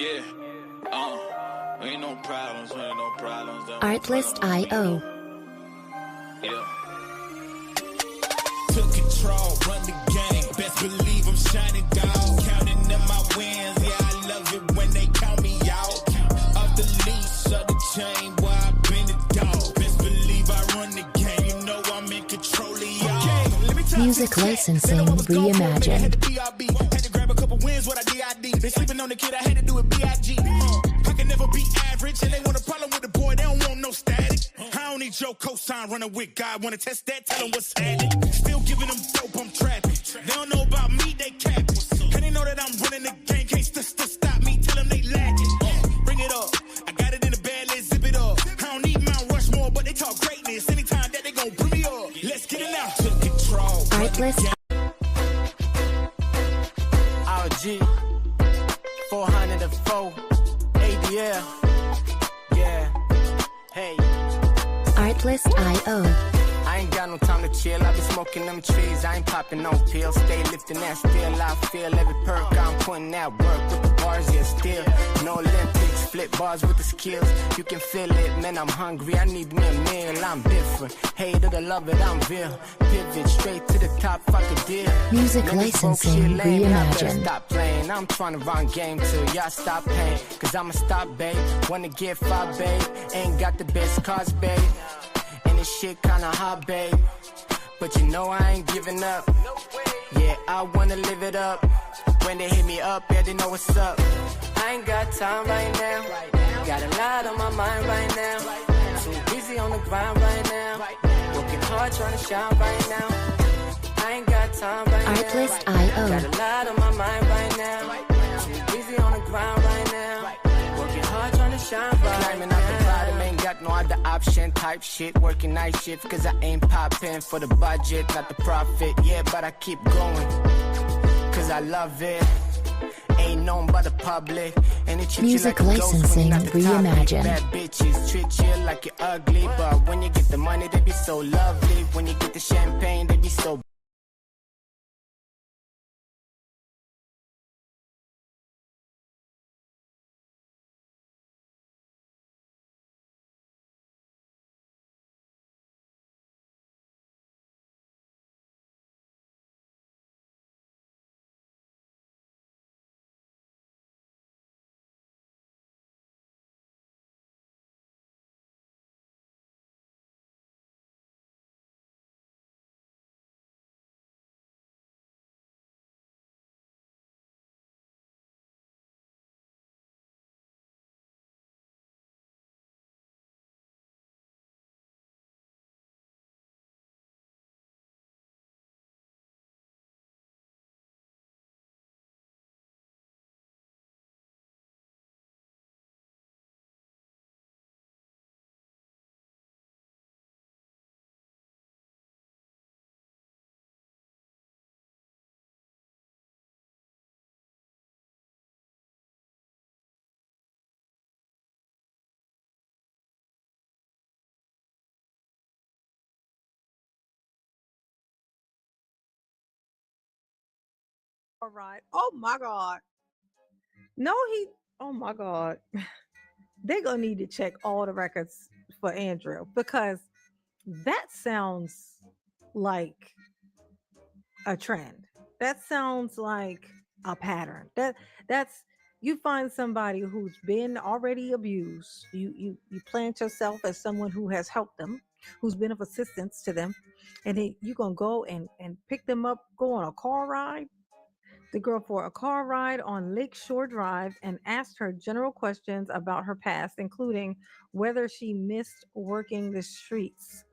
Yeah. Ain't no problems, ain't no problems. Artlist.io. Yeah. Took control, run the game. Best believe I'm shining, dog. Counting them my wins. Yeah, I love it when they count me out. Off the leash, of the chain, where I been the dog. Best believe I run the game. You know I'm in control of y'all. Music licensing reimagined. Had to grab a couple wins, what I did. They sleeping on the kid, I had to do it B.I.G. I can never be average, and they want a problem with the boy, they don't want no static. I don't need your cosign running with God. Wanna test that, tell them what's happening. Still giving them dope, I'm trapping. They don't know about me, they capping. And they know that I'm running the game, can't stop me, tell them they lacking. Bring it up, I got it in the bag, let's zip it up. I don't need Mount Rushmore, but they talk greatness. Anytime that they gon' bring me up, let's get it now. Took control. Artlist. RG 404 ADL. Yeah. Hey. Artlist.io. I ain't got no time to chill. I be smoking them trees. I ain't popping no pills. Stay lifting that still. I feel every perk. I'm putting that work with the bars. Yeah, still. No Olympics. Flip bars with the skills. You can feel it. Man, I'm hungry. I need me a meal. I'm different. Hate it or love it. I'm real. Pivot straight to the top. Fuck a deal. Music Man, this broke licensing shit lame. I better reimagined. stop playing. I'm trying to run game till y'all stop paying. Cause I'ma stop, babe. Wanna get far, babe. Ain't got the best cars, babe. And this shit kinda hot, babe. But you know I ain't giving up. Yeah, I wanna live it up. When they hit me up, yeah, they know what's up. I ain't got time right now. Got a lot on my mind right now. Too busy on the grind right now. Working hard trying to shine right now. I ain't got time right now. Artlist.io. Got a lot on my mind right now. Too busy on the grind right now. Working hard trying to shine right now. Climbing out the bottom, ain't got no other option. Type shit, working night shift, cause I ain't popping for the budget, not the profit. Yeah, but I keep going, cause I love it. Ain't known by the public. And it treat Music you like a ghost when licensing you're not the topic. reimagined. Bad bitches treat you like you're ugly, but when you get the money, they be so lovely. When you get the champagne, they be so. All right. Oh my God. No, he. Oh my God. They're gonna need to check all the records for Andrew because that sounds like a trend. That sounds like a pattern. That's you find somebody who's been already abused. You plant yourself as someone who has helped them, who's been of assistance to them, and then you gonna go and pick them up, go on a car ride the girl for a car ride on Lakeshore Drive and asked her general questions about her past, including whether she missed working the streets.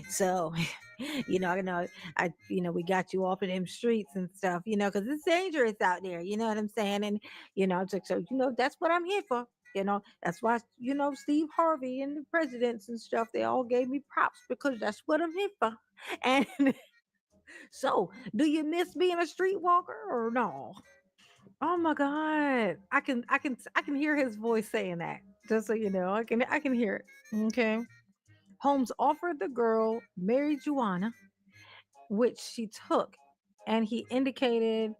So, we got you off of them streets and stuff, because it's dangerous out there. You know what I'm saying? And it's like, so that's what I'm here for. That's why Steve Harvey and the presidents and stuff, they all gave me props because that's what I'm here for. And so, do you miss being a streetwalker or no? Oh my God. I can hear his voice saying that. Just so you know, I can hear it. Okay. Holmes offered the girl marijuana, which she took, and he indicated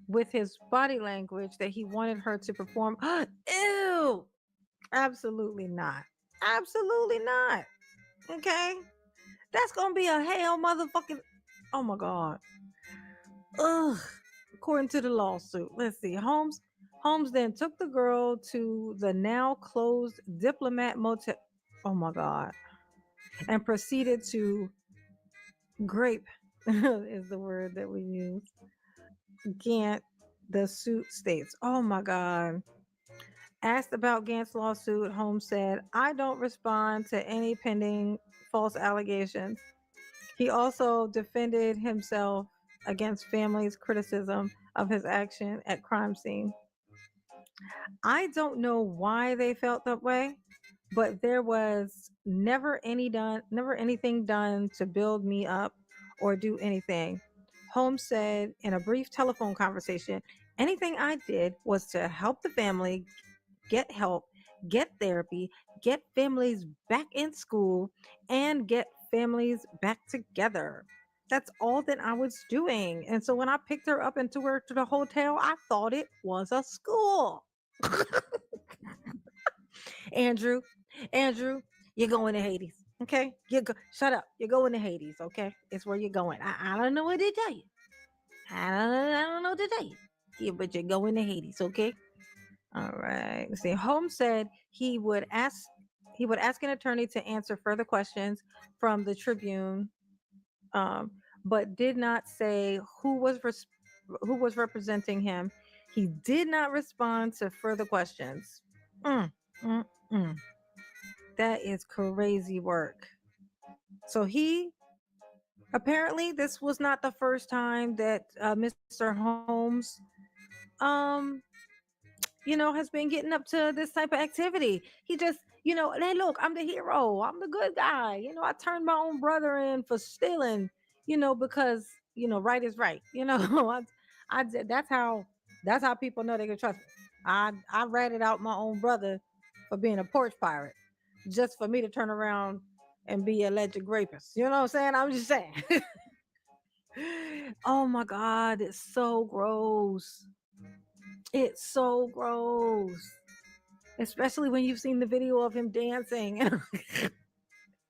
with his body language that he wanted her to perform. Ew! Absolutely not. Absolutely not. Okay? That's gonna be a hell motherfucking. Oh my god. Ugh. According to the lawsuit, let's see. Holmes then took the girl to the now closed Diplomat Motel. Oh my god. And proceeded to grape is the word that we use. Gant, the suit states. Oh my god. Asked about Gant's lawsuit, Holmes said, I don't respond to any pending false allegations. He also defended himself against family's criticism of his action at crime scene. I don't know why they felt that way, but there was never anything done to build me up or do anything. Holmes said in a brief telephone conversation, anything I did was to help the family get help, get therapy, get families back in school, and get families back together. That's all that I was doing. And so when I picked her up and took her to the hotel, I thought it was a school. Andrew, Andrew, you're going to Hades. Okay, shut up. You're going to Hades. Okay, it's where you're going. I don't know what to tell you. I don't know what to tell you. Yeah, but you're going to Hades. Okay. All right. Let's see. Holmes said he would ask an attorney to answer further questions from the Tribune, but did not say who was representing him. He did not respond to further questions. Mm, mm, mm. That is crazy work. So he apparently this was not the first time that Mr. Holmes um has been getting up to this type of activity. He just, hey, look, I'm the hero. I'm the good guy. I turned my own brother in for stealing, because, right is right. I did, that's how people know they can trust me. I ratted out my own brother for being a porch pirate just for me to turn around and be a alleged rapist. You know what I'm saying? I'm just saying. Oh my God, it's so gross. It's so gross. Especially when you've seen the video of him dancing.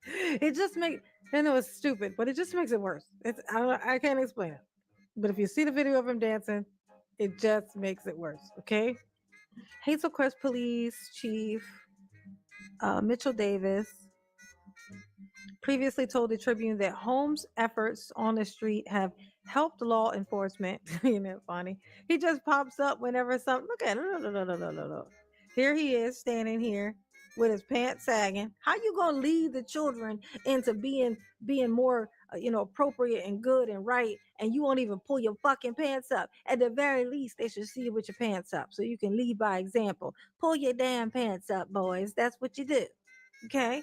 It just makes, I know it's stupid, but it just makes it worse. I can't explain it. But if you see the video of him dancing, it just makes it worse. Okay. Hazel Crest Police Chief Mitchell Davis previously told the Tribune that Holmes' efforts on the street have helped law enforcement. Isn't that funny? He just pops up whenever something. Look at it. Look. Here he is standing here with his pants sagging. How you gonna lead the children into being more appropriate and good and right, and you won't even pull your fucking pants up? At the very least, they should see you with your pants up so you can lead by example. Pull your damn pants up, boys. That's what you do. Okay.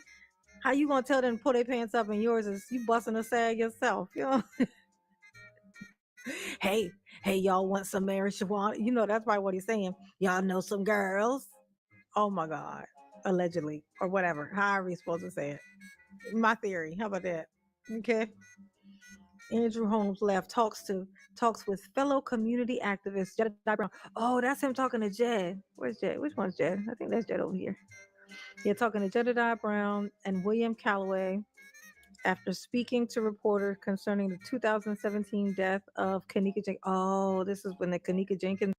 How you gonna tell them to pull their pants up and yours is you busting a sag yourself? Hey, y'all want some marijuana? That's probably what he's saying. Y'all know some girls? Oh my God. Allegedly, or whatever. How are we supposed to say it? My theory. How about that? Okay. Andrew Holmes left talks with fellow community activist Jedediah Brown. Oh, that's him talking to Jed. Where's Jed? Which one's Jed? I think that's Jed over here. Yeah, talking to Jedediah Brown and William Calloway after speaking to reporters concerning the 2017 death of Kenneka Jenkins. Oh, this is when the Kenneka Jenkins.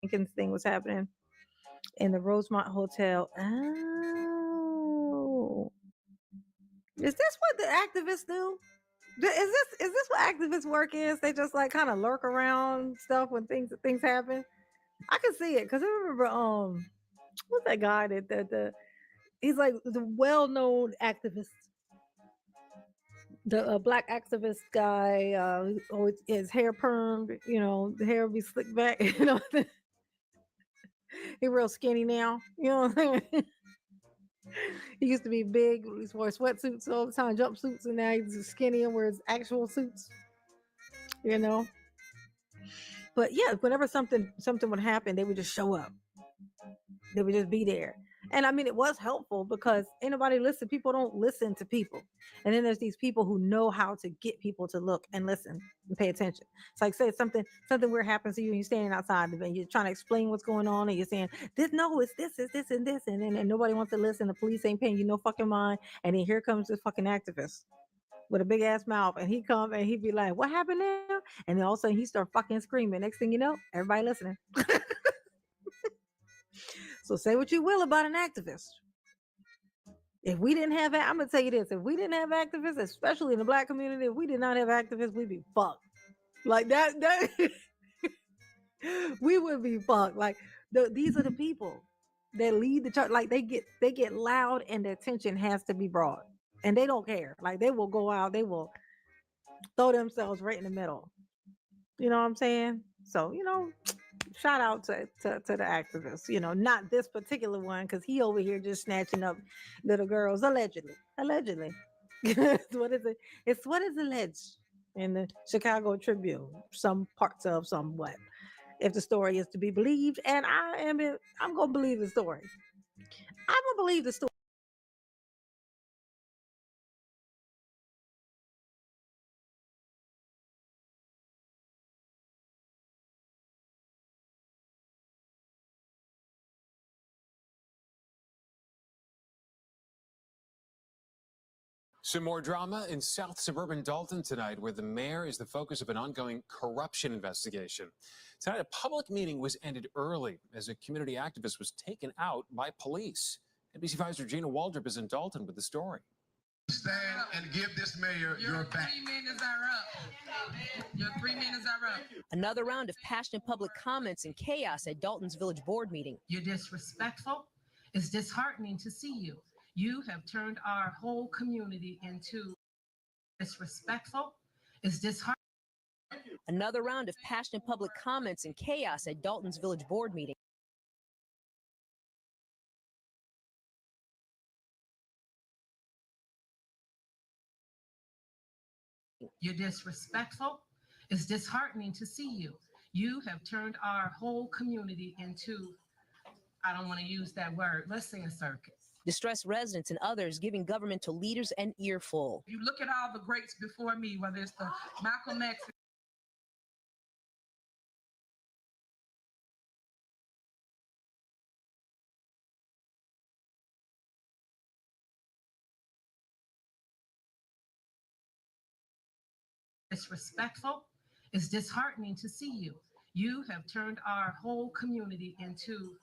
Jenkins thing was happening in the Rosemont Hotel. Oh, is this what the activists do? Is this what activist work is? They just like kind of lurk around stuff when things happen. I can see it because I remember what's that guy that he's like the well-known activist The black activist guy, always his hair permed, the hair be slicked back, he real skinny now, you know what I'm saying? He used to be big, he wore sweatsuits all the time, jumpsuits, and now he's skinny and wears actual suits, you know. But yeah, whenever something would happen, they would just show up. They would just be there. And I mean, it was helpful because anybody listen. People don't listen to people. And then there's these people who know how to get people to look and listen and pay attention. It's like, say something weird happens to you and you're standing outside and you're trying to explain what's going on and you're saying, it's this and this. And then and nobody wants to listen. The police ain't paying you no fucking mind. And then here comes this fucking activist with a big ass mouth, and he come and he be like, what happened now? And then all of a sudden he start fucking screaming. Next thing you know, everybody listening. So say what you will about an activist. If we didn't have, I'm gonna tell you this: if we didn't have activists, especially in the black community, if we did not have activists, we'd be fucked. Like that we would be fucked. Like these are the people that lead the church. Like they get loud, and the attention has to be brought, and they don't care. Like they will go out, they will throw themselves right in the middle. You know what I'm saying? So shout out to the activists, not this particular one, because he over here just snatching up little girls, allegedly. What is it? It's what is alleged in the Chicago Tribune, some parts of somewhat, if the story is to be believed. And I'm gonna believe the story. I'm gonna believe the story. Some more drama in South suburban Dalton tonight, where the mayor is the focus of an ongoing corruption investigation. Tonight, a public meeting was ended early as a community activist was taken out by police. NBC5's Regina Waldrop is in Dalton with the story. Stand and give this mayor your back. 3 minutes are up. Your 3 minutes are up. Another round of passionate public comments and chaos at Dalton's village board meeting. You're disrespectful. It's disheartening to see you. You have turned our whole community into disrespectful. It's disheartening. Another round of passionate public comments and chaos at Dalton's village board meeting. You're disrespectful. It's disheartening to see you. You have turned our whole community into, I don't want to use that word, let's say a circus. Distressed residents and others giving governmental leaders an earful. You look at all the greats before me, whether it's the Malcolm X. Disrespectful. It's disheartening to see you. You have turned our whole community into,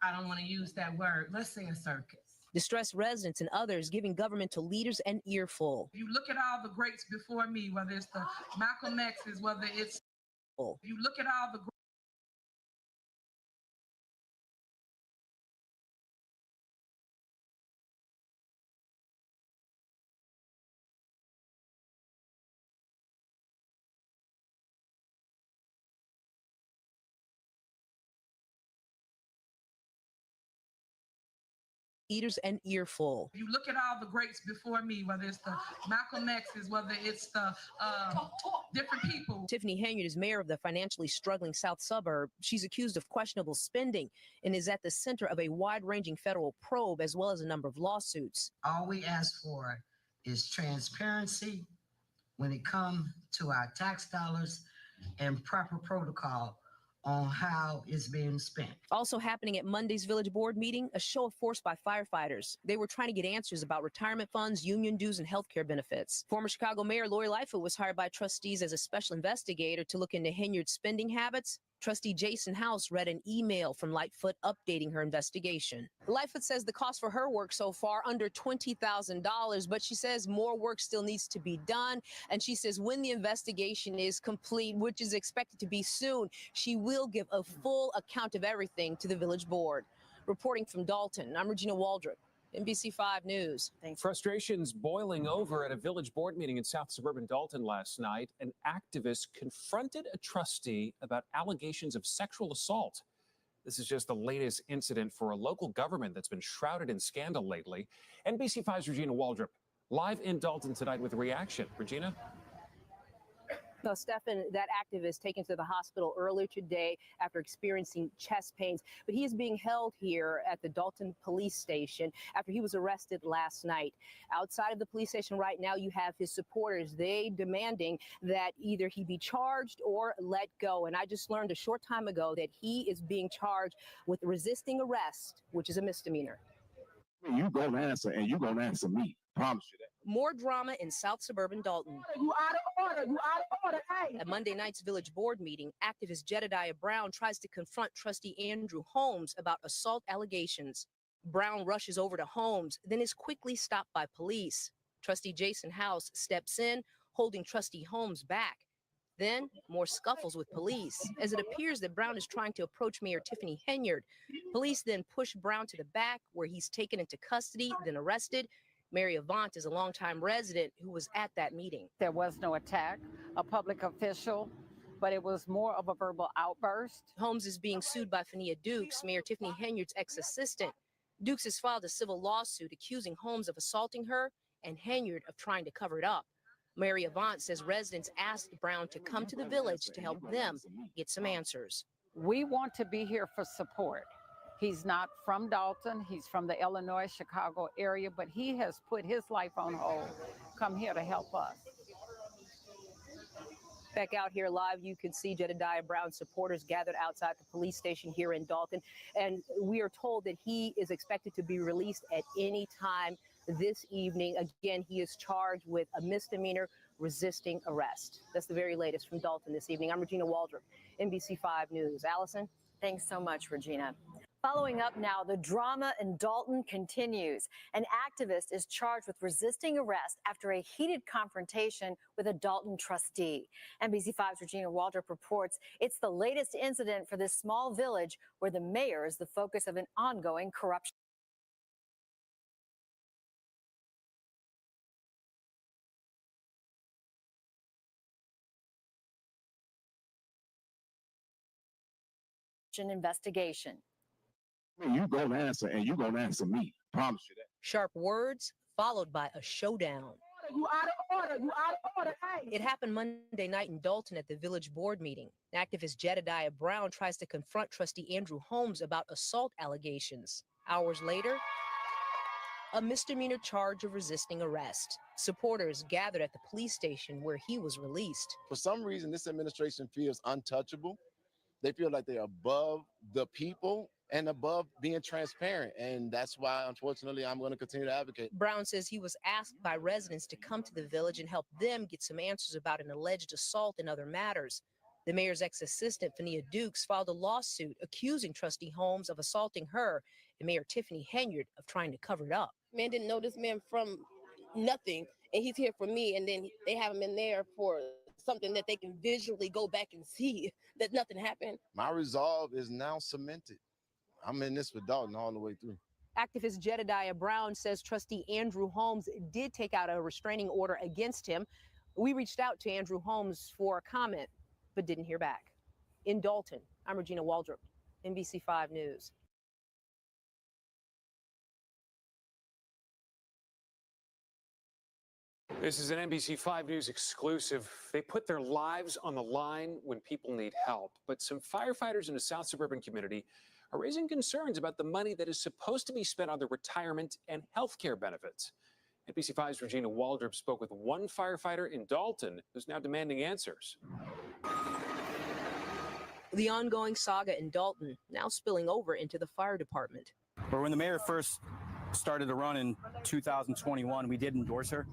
I don't want to use that word, let's say a circus. Distressed residents and others giving governmental leaders an earful. You look at all the greats before me, whether it's the Malcolm X's, whether it's, you look at all the leaders an earful. You look at all the greats before me, whether it's the Malcolm X's, whether it's the different people. Tiffany Henyard is mayor of the financially struggling South suburb. She's accused of questionable spending and is at the center of a wide-ranging federal probe as well as a number of lawsuits. All we ask for is transparency when it comes to our tax dollars and proper protocol on how it's being spent. Also happening at Monday's village board meeting, a show of force by firefighters. They were trying to get answers about retirement funds, union dues, and healthcare benefits. Former Chicago Mayor Lori Lightfoot was hired by trustees as a special investigator to look into Henyard's spending habits. Trustee Jason House read an email from Lightfoot updating her investigation. Lightfoot says the cost for her work so far under $20,000, but she says more work still needs to be done. And she says when the investigation is complete, which is expected to be soon, she will give a full account of everything to the village board. Reporting from Dalton, I'm Regina Waldrop, NBC5 News. Frustrations boiling over at a village board meeting in South Suburban Dalton last night. An activist confronted a trustee about allegations of sexual assault. This is just the latest incident for a local government that's been shrouded in scandal lately. NBC5's Regina Waldrop live in Dalton tonight with a reaction. Regina? So, Stefan, that activist taken to the hospital earlier today after experiencing chest pains, but he is being held here at the Dalton police station after he was arrested last night. Outside of the police station right now, you have his supporters. They demanding that either he be charged or let go. And I just learned a short time ago that he is being charged with resisting arrest, which is a misdemeanor. You gonna answer, and you gonna answer me. Promise you that. More drama in South Suburban Dalton. You out of order. You out of order. Hey. At Monday night's village board meeting, activist Jedediah Brown tries to confront trustee Andrew Holmes about assault allegations. Brown rushes over to Holmes, then is quickly stopped by police. Trustee Jason House steps in, holding trustee Holmes back. Then more scuffles with police, as it appears that Brown is trying to approach Mayor Tiffany Henyard. Police then push Brown to the back, where he's taken into custody, then arrested. Mary Avant is a longtime resident who was at that meeting. There was no attack, a public official, but it was more of a verbal outburst. Holmes is being sued by Fania Dukes, Mayor Tiffany Henyard's ex-assistant. Dukes has filed a civil lawsuit accusing Holmes of assaulting her and Henyard of trying to cover it up. Mary Avant says residents asked Brown to come to the village to help them get some answers. We want to be here for support. He's not from Dalton. He's from the Illinois, Chicago area, but he has put his life on hold. Come here to help us. Back out here live, you can see Jedediah Brown supporters gathered outside the police station here in Dalton. And we are told that he is expected to be released at any time this evening. Again, he is charged with a misdemeanor, resisting arrest. That's the very latest from Dalton this evening. I'm Regina Waldrop, NBC5 News. Allison? Thanks so much, Regina. Following up now, the drama in Dalton continues. An activist is charged with resisting arrest after a heated confrontation with a Dalton trustee. NBC5's Regina Waldrop reports it's the latest incident for this small village where the mayor is the focus of an ongoing corruption. Investigation. You gonna answer, and you gonna answer me. Promise you that. Sharp words followed by a showdown. You out of order. You out of order. Hey. It happened Monday night in Dalton at the village board meeting. Activist Jedediah Brown tries to confront trustee Andrew Holmes about assault allegations. Hours later, a misdemeanor charge of resisting arrest. Supporters gathered at the police station where he was released. For some reason, this administration feels untouchable. They feel like they're above the people and above being transparent. And that's why, unfortunately, I'm going to continue to advocate. Brown says he was asked by residents to come to the village and help them get some answers about an alleged assault and other matters. The mayor's ex-assistant, Fania Dukes, filed a lawsuit accusing trustee Holmes of assaulting her and Mayor Tiffany Henyard of trying to cover it up. Man didn't know this man from nothing, and he's here for me, and then they have him in there for something that they can visually go back and see that nothing happened. My resolve is now cemented. I'm in this with Dalton all the way through. Activist Jedediah Brown says trustee Andrew Holmes did take out a restraining order against him. We reached out to Andrew Holmes for a comment, but didn't hear back. In Dalton, I'm Regina Waldrop, NBC5 News. This is an NBC5 News exclusive. They put their lives on the line when people need help. But some firefighters in a South Suburban community are raising concerns about the money that is supposed to be spent on their retirement and health care benefits. NBC5's Regina Waldrop spoke with one firefighter in Dalton who's now demanding answers. The ongoing saga in Dalton now spilling over into the fire department. But when the mayor first started to run in 2021, we did endorse her.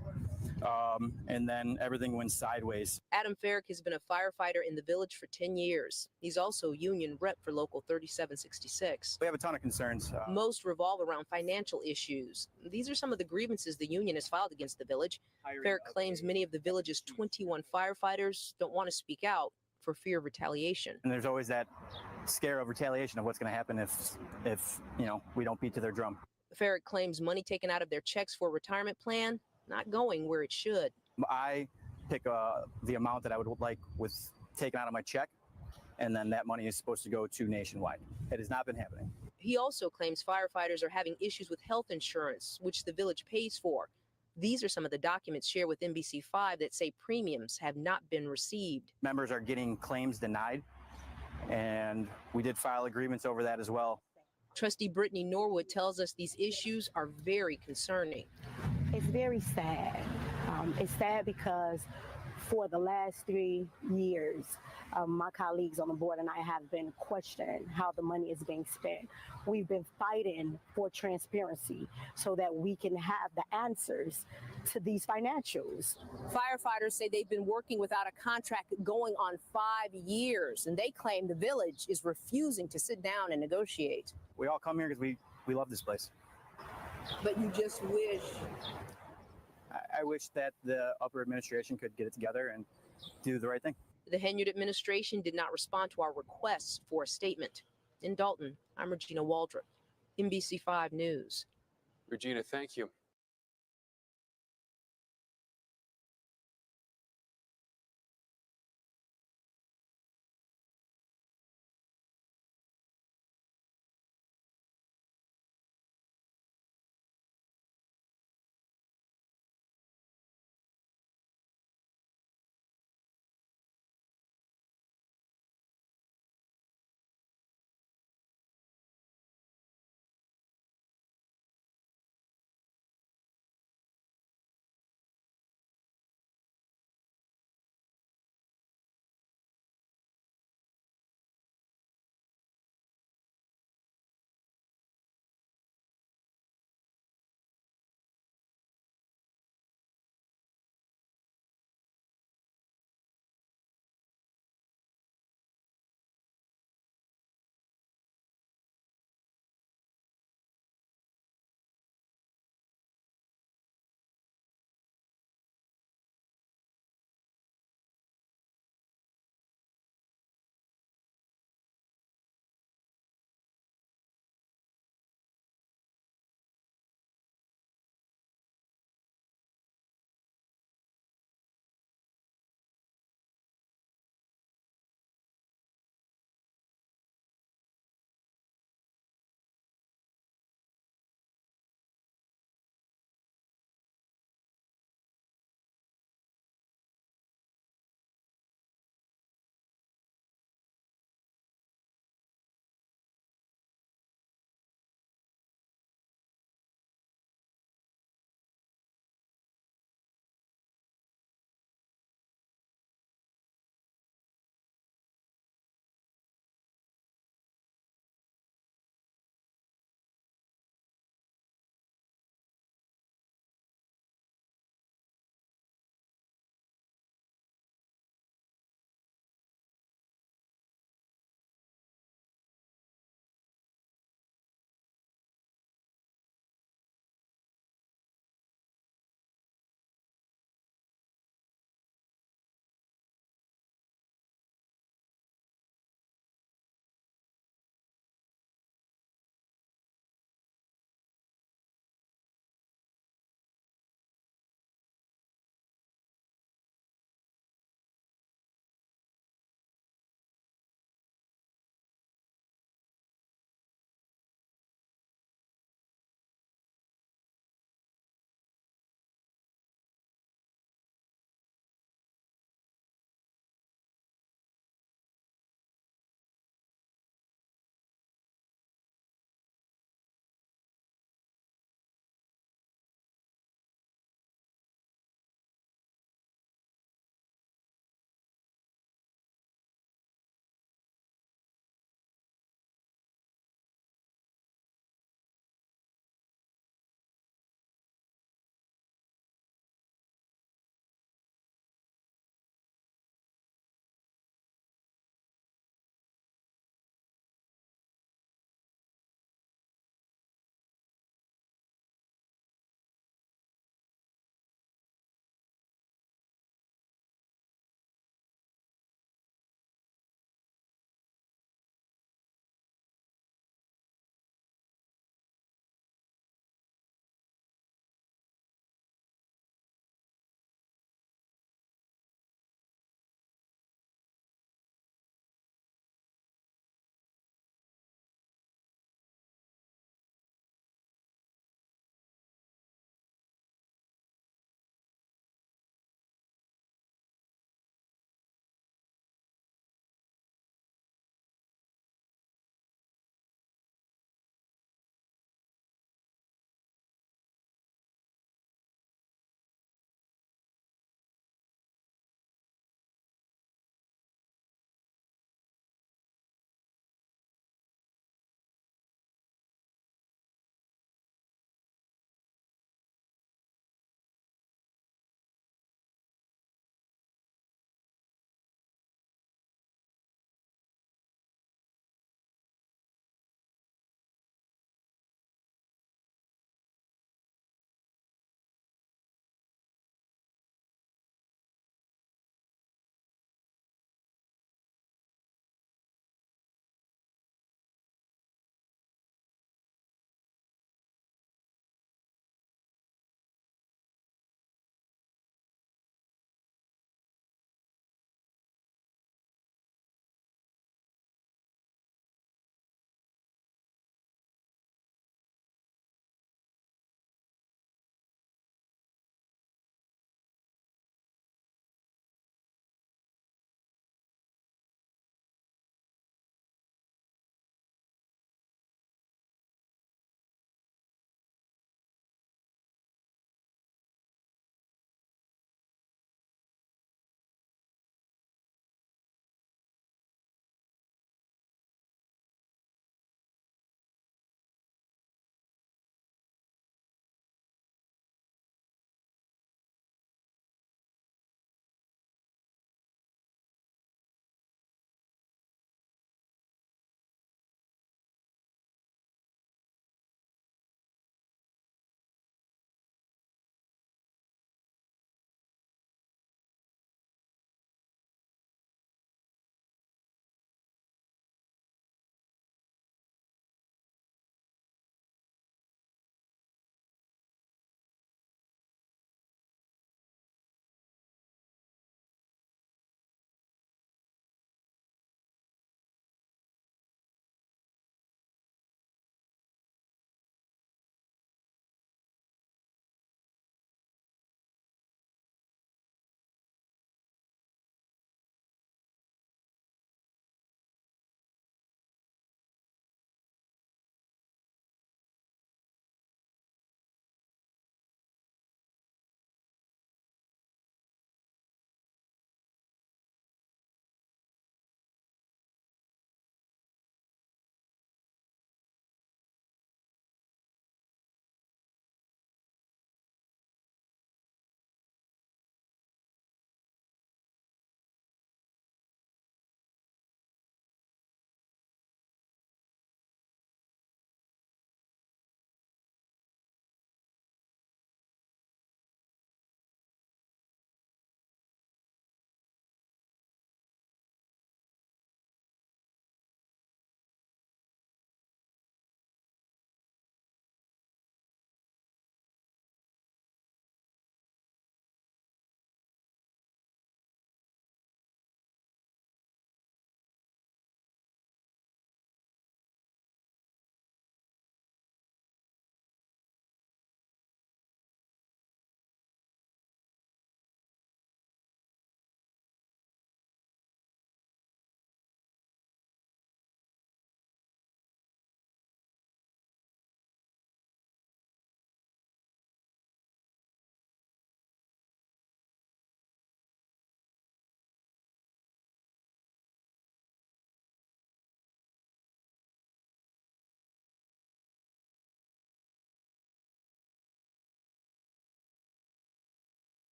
And then everything went sideways. Adam Farrick has been a firefighter in the village for 10 years. He's also union rep for Local 3766. We have a ton of concerns. Most revolve around financial issues. These are some of the grievances the union has filed against the village. Farrick claims many of the village's 21 firefighters don't want to speak out for fear of retaliation. And there's always that scare of retaliation of what's going to happen if we don't beat to their drum. Farrick claims money taken out of their checks for retirement plan not going where it should. I pick the amount that I would like with taken out of my check, and then that money is supposed to go to Nationwide. It has not been happening. He also claims firefighters are having issues with health insurance, which the village pays for. These are some of the documents shared with NBC5 that say premiums have not been received. Members are getting claims denied, and we did file agreements over that as well. Trustee Brittany Norwood tells us these issues are very concerning. It's very sad. It's sad because for the last 3 years, my colleagues on the board and I have been questioning how the money is being spent. We've been fighting for transparency so that we can have the answers to these financials. Firefighters say they've been working without a contract going on 5 years, and they claim the village is refusing to sit down and negotiate. We all come here because we love this place. But you just wish... I wish that the upper administration could get it together and do the right thing. The Henyard administration did not respond to our requests for a statement. In Dalton, I'm Regina Waldrop, NBC5 News. Regina, thank you.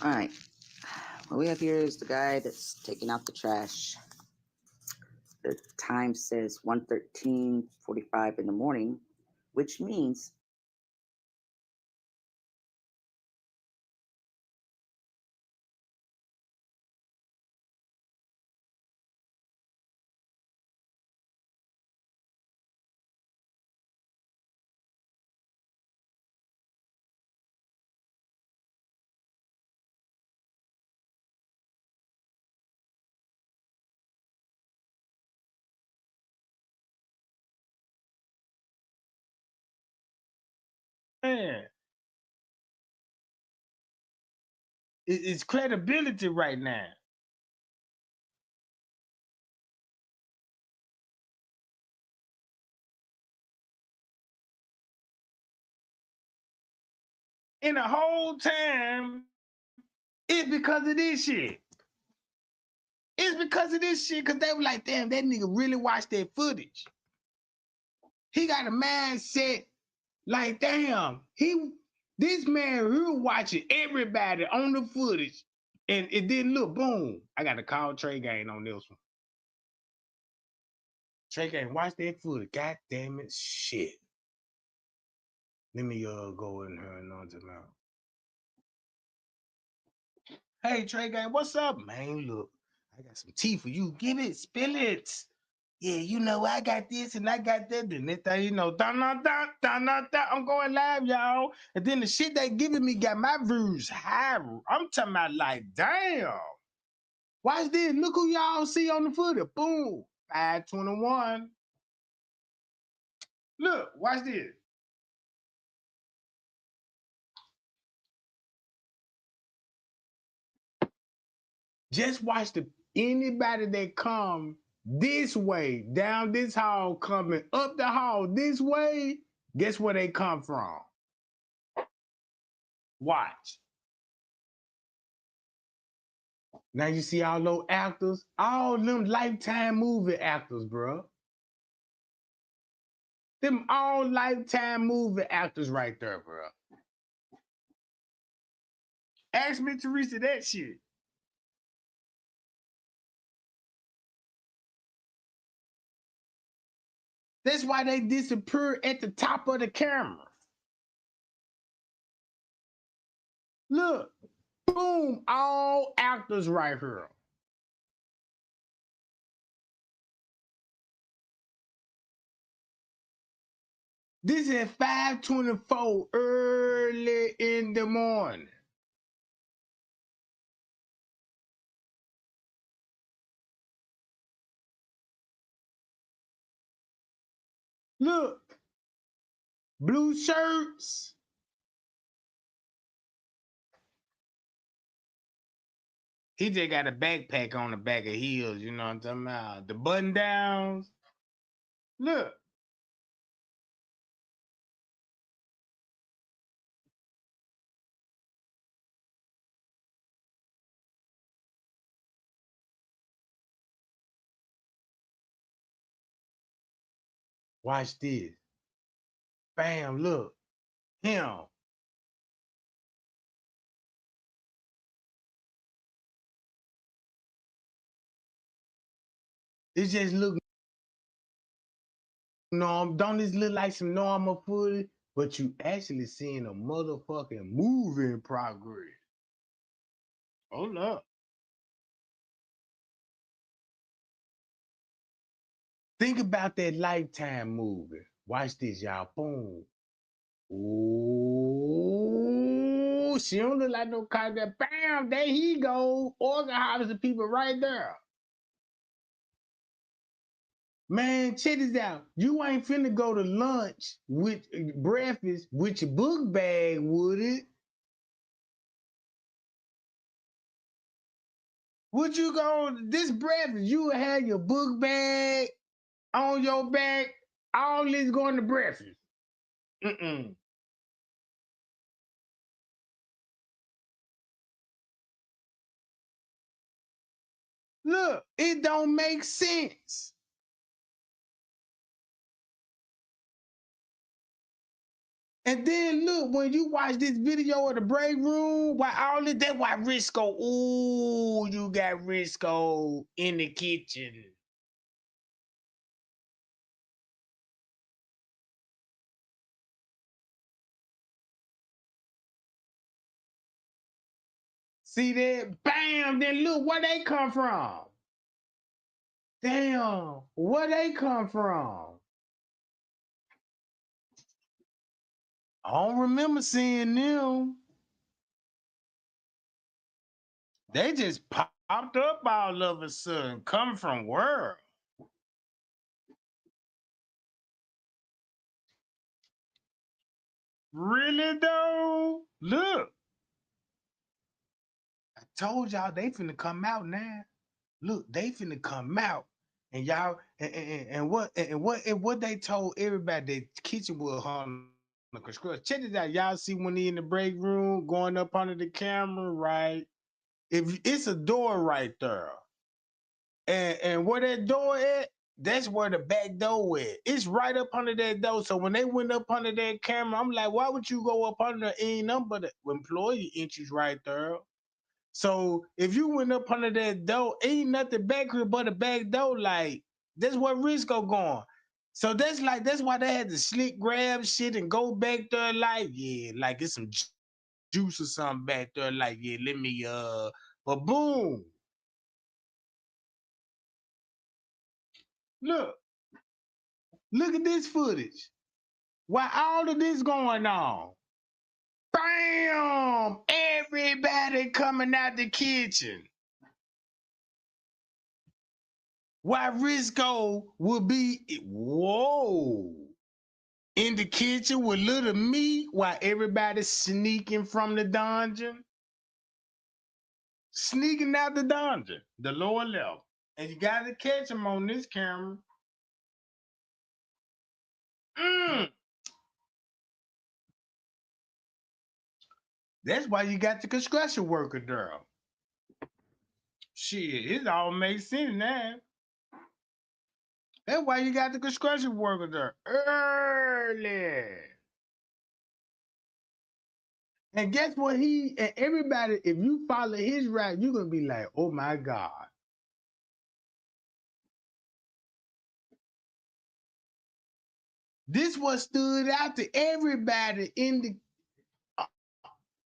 All right. What we have here is the guy that's taking out the trash. The time says 1:13:45 in the morning, which means Man, it's credibility right now. And the whole time, it's because of this shit. It's because of this shit, because they were like, damn, that nigga really watched that footage. He got a mindset like, damn, this man, he was watching everybody on the footage, and it didn't look, boom. I got to call Trey Gang on this one. Trey Gang, watch that footage. God damn it, shit. Let me go in here and on to mouth. Hey, Trey Gang, what's up, man? Look, I got some tea for you. Give it, spill it. Yeah, you know, I got this and I got that. And next thing you know, I'm going live, y'all. And then the shit they giving me got my views high. I'm talking about like, damn. Watch this. Look who y'all see on the footage. Boom. 521. Look, watch this. Just watch anybody that come this way, down this hall, coming up the hall this way, guess where they come from? Watch. Now you see all those actors, all them Lifetime movie actors, bro. Them all Lifetime movie actors right there, bro. Ask me, Teresa, that shit. That's why they disappear at the top of the camera. Look, boom, all actors right here. This is 5:24 early in the morning. Look, blue shirts. He just got a backpack on the back of heels, you know what I'm talking about? The button downs. Look. Watch this. Bam, look. Him. It just look normal. Don't this look like some normal footage? But you actually seeing a motherfucking movie in progress. Hold up. Think about that Lifetime movie. Watch this, y'all. Boom. Ooh, she don't look like no kind of bam. There he go. Organ harvesting people right there. Man, check this out. You ain't finna go to lunch with breakfast with your book bag, would it? Would you go this breakfast? You would have your book bag on your back. All this going to breakfast. Mm-mm. Look, it don't make sense. And then look, when you watch this video of the break room, why all this, that's why Risco, ooh, you got Risco in the kitchen. See that? Bam! Then look where they come from. Damn, where they come from? I don't remember seeing them. They just popped up all of a sudden, coming from where? Really though? Look. I told y'all they finna come out now. Look, they finna come out. And y'all, and what they told everybody, the kitchen was on the construction. Check this out. Y'all see when he in the break room going up under the camera, right? If it's a door right there. And where that door at, that's where the back door is. It's right up under that door. So when they went up under that camera, I'm like, why would you go up under ain't nothing but the employee entries right there? So if you went up under that door, ain't nothing back here but a back door. Like, that's where Risco going. So that's why they had to slick grab shit and go back there like, yeah, like it's some juice or something back there. Like, yeah, let me, but boom. Look at this footage. Why all of this going on? Bam! Everybody coming out the kitchen. Why Risco would be, whoa, in the kitchen with little me while everybody's sneaking from the dungeon? Sneaking out the dungeon, the lower level. And you got to catch him on this camera. That's why you got the construction worker there. Shit, it all makes sense now. That's why you got the construction worker there early. And guess what? And everybody, if you follow his route, you're gonna be like, oh my God. This what stood out to everybody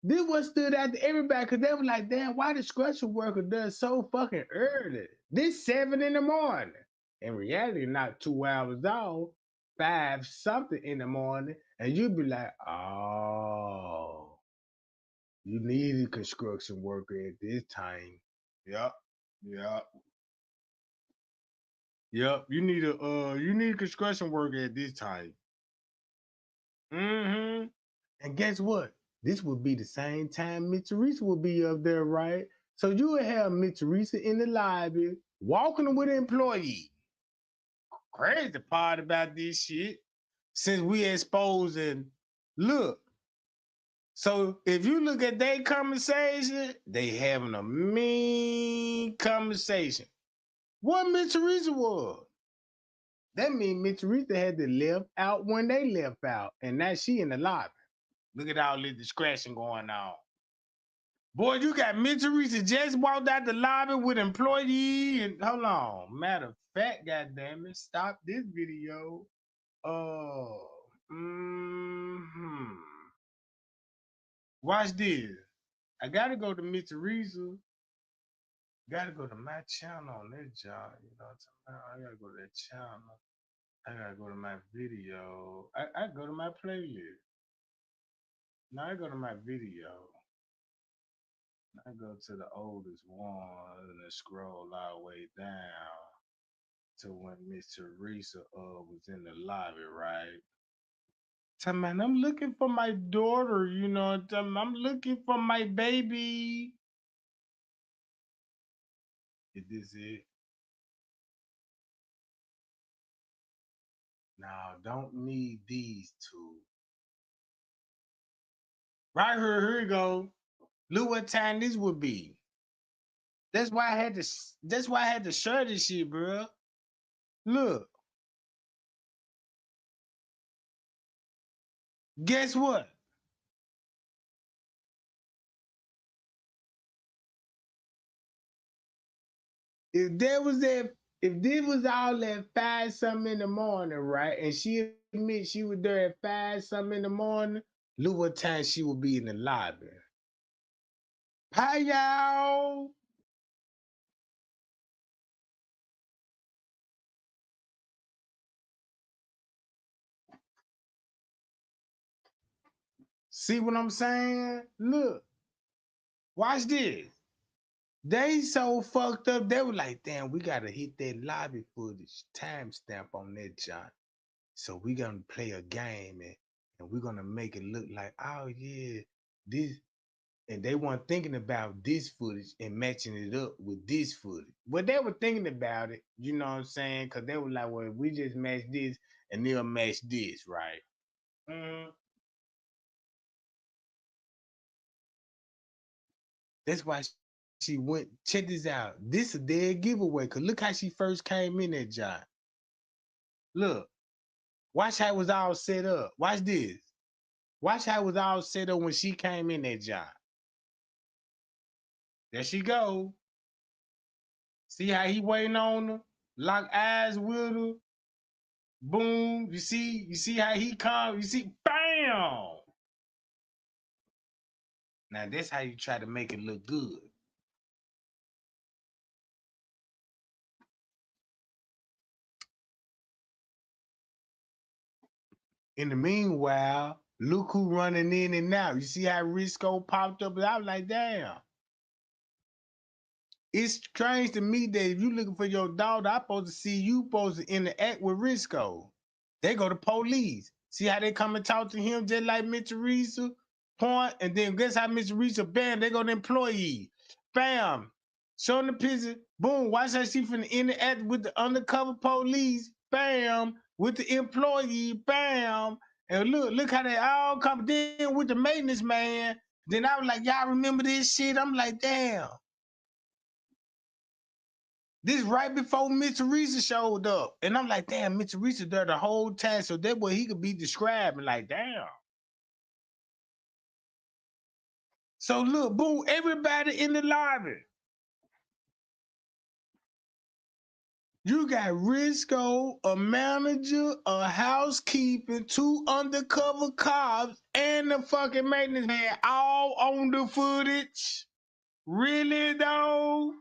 this what stood out to everybody because they were like, damn, why the construction worker does so fucking early? This 7 in the morning. In reality, not 2 hours off, 5 something in the morning, and you'd be like, oh, you need a construction worker at this time. Yep. You need a construction worker at this time. And guess what? This would be the same time Miss Teresa will be up there, right? So you would have Miss Teresa in the lobby walking with an employee. Crazy part about this shit, since we exposing, look. So if you look at their conversation, they having a mean conversation. What Miss Teresa was? That means Miss Teresa had to left out when they left out, and now she in the lobby. Look at all this discretion going on. Boy, you got Miss Teresa just walked out the lobby with employee and hold on. Matter of fact, goddammit, stop this video. Watch this. I gotta go to Miss Teresa. Gotta go to my channel on that job. You know what I'm talking about? I gotta go to that channel. I gotta go to my video. I go to my playlist. Now I go to my video. I go to the oldest one and then scroll all the way down to when Miss Teresa was in the lobby, right? Tell man, I'm looking for my daughter, you know. I'm looking for my baby. Is this it? Now, don't need these two. Right here you go. Look what time this would be. That's why I had to share this shit, bro. Look. Guess what? If this was all at 5 something in the morning, right? And she admit she was there at 5 something in the morning, look what time she would be in the lobby. Hi, y'all. See what I'm saying? Look, watch this. They so fucked up, they were like, damn, we gotta hit that lobby footage timestamp on that John. So we gonna play a game and we're gonna make it look like, oh yeah, this, and they weren't thinking about this footage and matching it up with this footage. But they were thinking about it, you know what I'm saying? Cause they were like, well, we just match this and they'll match this, right? That's why she went, check this out. This a dead giveaway, cause look how she first came in that job. Look, watch how it was all set up. Watch this. Watch how it was all set up when she came in that job. There she go. See how he waiting on her? Lock eyes with her. Boom. You see how he come? You see, bam. Now that's how you try to make it look good. In the meanwhile, look who running in and out. You see how Risco popped up? I was like, damn. It's strange to me that if you looking for your daughter, I'm supposed to see you supposed to interact with Risco. They go to police. See how they come and talk to him just like Mr. Teresa? Point, and then guess how Mr. Teresa, bam, they go to employee. Bam. Show them the picture. Boom. Watch how she finna interact with the undercover police. Bam. With the employee. Bam. And look how they all come. Then with the maintenance man. Then I was like, y'all remember this shit? I'm like, damn. This right before Mr. Teresa showed up. And I'm like, damn, Mr. Teresa there the whole time. So that way he could be describing like, damn. So look, boom, everybody in the lobby. You got Risco, a manager, a housekeeping, 2 undercover cops, and the fucking maintenance man all on the footage. Really though?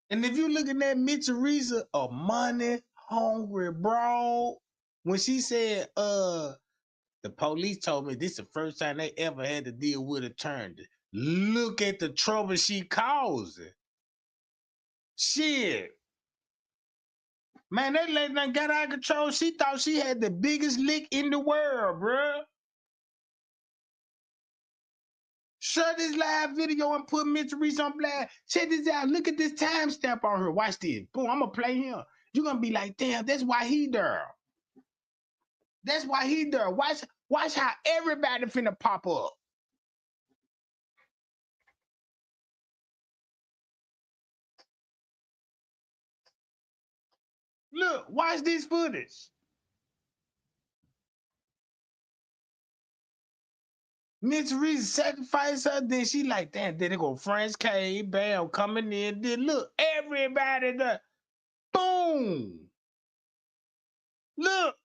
And if you looking at Miss Teresa, a money hungry broad, when she said, the police told me this is the first time they ever had to deal with attorney. Look at the trouble she causing. Shit. Man, that lady done got out of control. She thought she had the biggest lick in the world, bruh. Shut this live video and put Miss Teresa on blast. Check this out. Look at this timestamp on her. Watch this. Boom, I'm going to play him. You're going to be like, damn, that's why he there. That's why he there. Watch how everybody finna pop up. Look, watch this footage. Miss Teresa sacrificed her, then she like, damn, then they go French K, bam, coming in. Then look, everybody there. Boom. Look.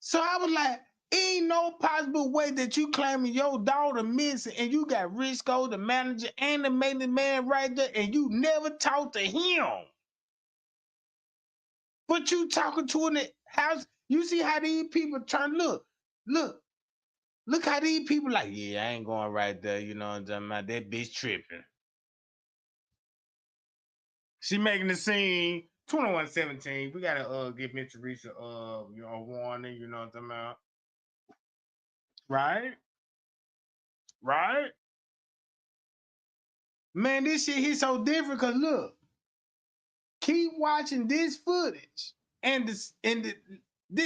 So I was like, ain't no possible way that you claiming your daughter missing and you got Risco, the manager, and the maintenance man right there, and you never talked to him. But you talking to in the house. You see how these people turn. Look how these people like, yeah, I ain't going right there. You know what I'm talking about? That bitch tripping. She making the scene. 21-17. We gotta give Miss Teresa a warning. You know what I'm talking about? Right? Right? Man, this shit hit so different because look, keep watching this footage. And this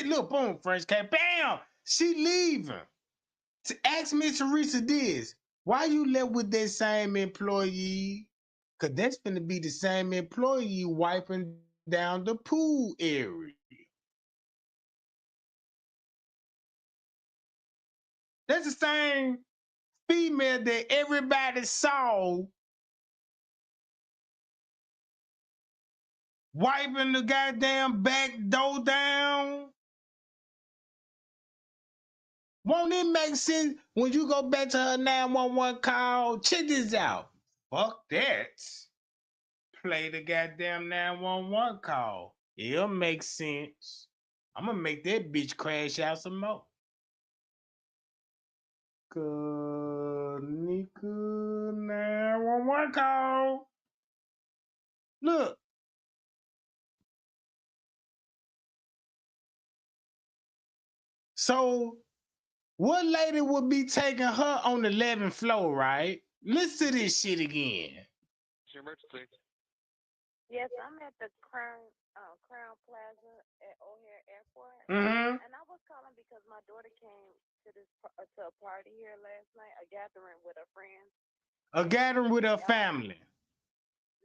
look, boom, French Cat, bam! She leaving. To ask Miss Teresa this, why you left with that same employee? Cause that's gonna be the same employee wiping down the pool area. That's the same female that everybody saw wiping the goddamn back door down. Won't it make sense when you go back to her 911 call? Check this out. Fuck that. Play the goddamn 911 call. It'll make sense. I'm gonna make that bitch crash out some more. Kanika 911 call. Look. So, what lady would be taking her on the 11th floor, right? Listen to this shit again. Your emergency. Yes, I'm at the Crown Plaza at O'Hare Airport, Mm-hmm. and I was calling because my daughter came to to a party here last night, a gathering with her friends. A gathering with her family.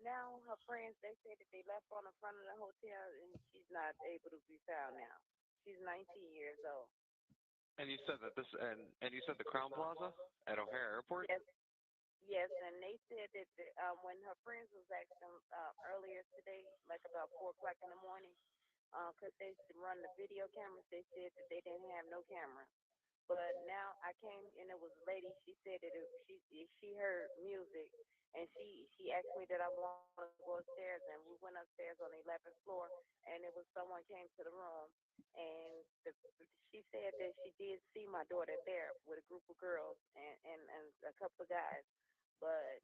Now her friends, they say that they left on the front of the hotel, and she's not able to be found now. She's 19 years old. And you said that and you said the Crown Plaza at O'Hare Airport? Yes, and they said that when her friends was asking earlier today, like about 4 o'clock in the morning, because they run the video cameras, they said that they didn't have no camera. But now I came and it was a lady. She said that she heard music, and she asked me that I wanted to go upstairs, and we went upstairs on the 11th floor, and it was someone came to the room, and she said that she did see my daughter there with a group of girls and a couple of guys, but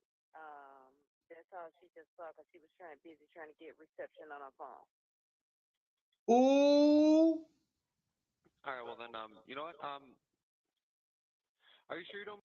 that's all she just saw because she was busy trying to get reception on her phone. Ooh. All right, well then, you know what? Are you sure you don't?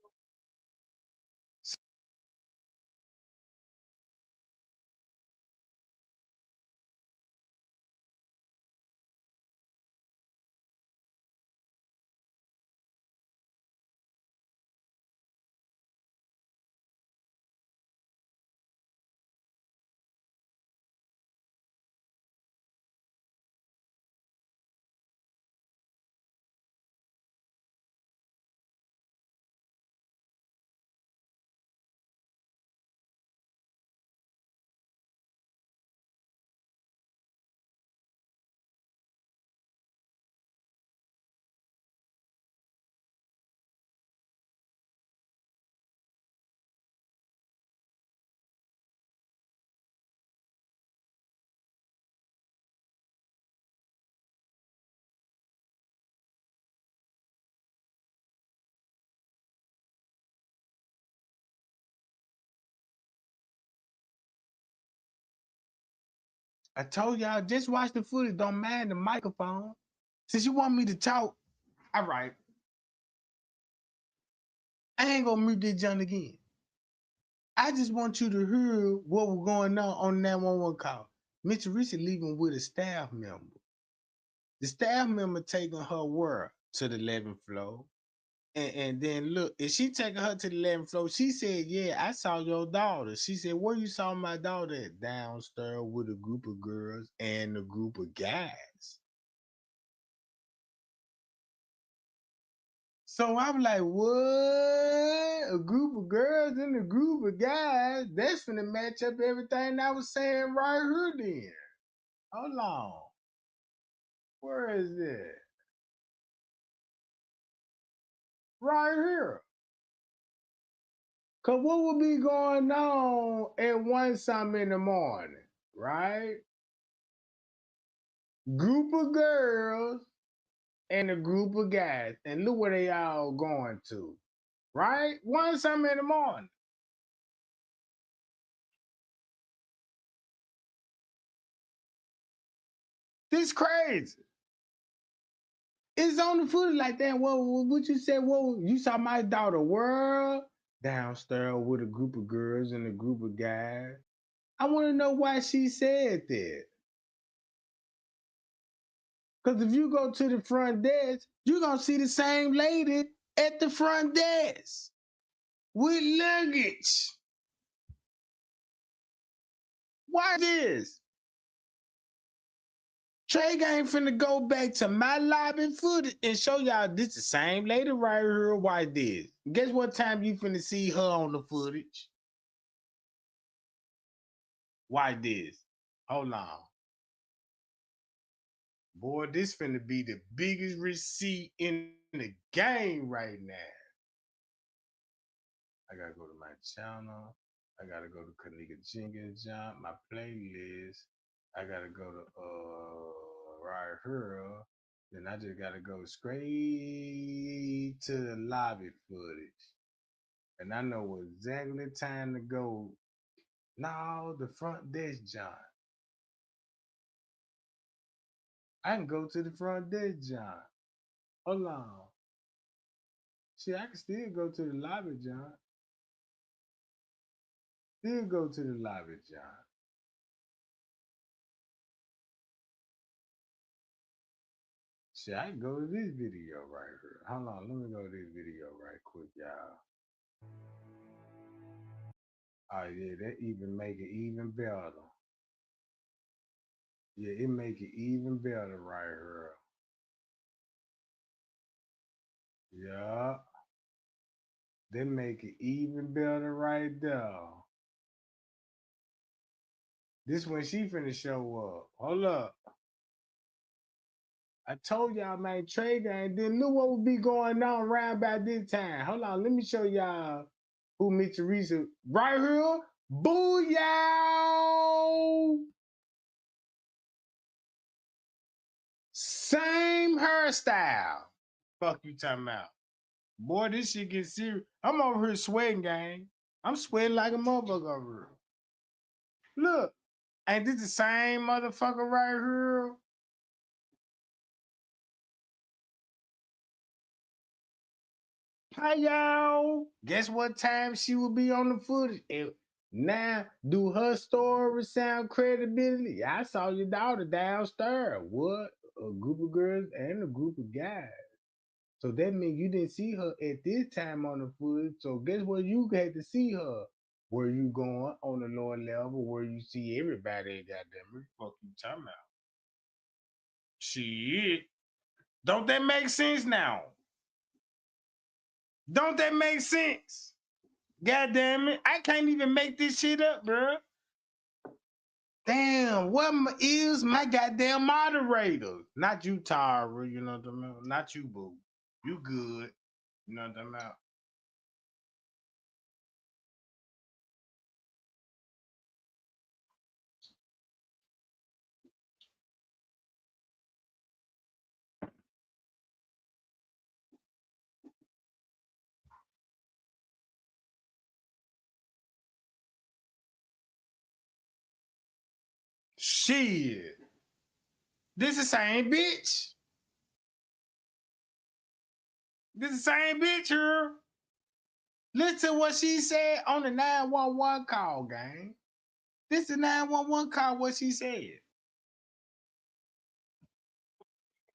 I told y'all, just watch the footage. Don't mind the microphone. Since you want me to talk, all right. I ain't gonna mute this junk again. I just want you to hear what was going on 911 call. Miss Teresa leaving with a staff member. The staff member taking her where? To the 11th floor. And then look, if she taking her to the 11th floor, she said, yeah, I saw your daughter. She said, where you saw my daughter at? Downstairs with a group of girls and a group of guys. So I'm like, what? A group of girls and a group of guys? That's finna match up everything I was saying right here then. Hold on. Where is it? Right here. Cause what would be going on at 1 something in the morning, right? Group of girls and a group of guys. And look where they all going to, right? 1 something in the morning. This crazy. It's on the footage like that. What you said? Well, you saw my daughter world downstairs with a group of girls and a group of guys. I want to know why she said that. Because if you go to the front desk, you're going to see the same lady at the front desk with luggage. Why this? Trey Gang finna go back to my lobby footage and show y'all this the same lady right here. Why this? Guess what time you finna see her on the footage? Why this? Hold on. Boy, this finna be the biggest receipt in the game right now. I gotta go to my channel. I gotta go to Kanika Jenkins Jump, my playlist. I gotta go to right here. Then I just gotta go straight to the lobby footage. And I know exactly the time to go. No, the front desk John. I can go to the front desk John. Hold on. See, I can still go to the lobby, John. Still go to the lobby, John. See, I can go to this video right here. Hold on, let me go to this video right quick, y'all. Oh yeah, that even make it even better. Yeah, it make it even better right here. Yeah. They make it even better right there. This when she finna show up. Hold up. I told y'all, man, Trey Gang didn't know what would be going on around about this time. Hold on, let me show y'all who Miss Teresa right here. Booyah! Same hairstyle. Fuck you talking about. Boy, this shit gets serious. I'm over here sweating, gang. I'm sweating like a motherfucker over here. Look, ain't this the same motherfucker right here? Hi, y'all. Guess what time she will be on the footage? Now, do her story sound credibility? I saw your daughter downstairs. What? A group of girls and a group of guys. So that means you didn't see her at this time on the footage. So guess what? You had to see her. Where you going on the lower level where you see everybody? Goddamn, what the fuck you talking about? Shit. Don't that make sense now? Don't that make sense? God damn it. I can't even make this shit up, bro. Damn, what is my goddamn moderator? Not you, Tara, you know what I'm about? Not you, boo. You good. You know what I'm about? Shit. This the same bitch. This the same bitch here. Listen to what she said on the 911 call, gang. This the 911 call, what she said.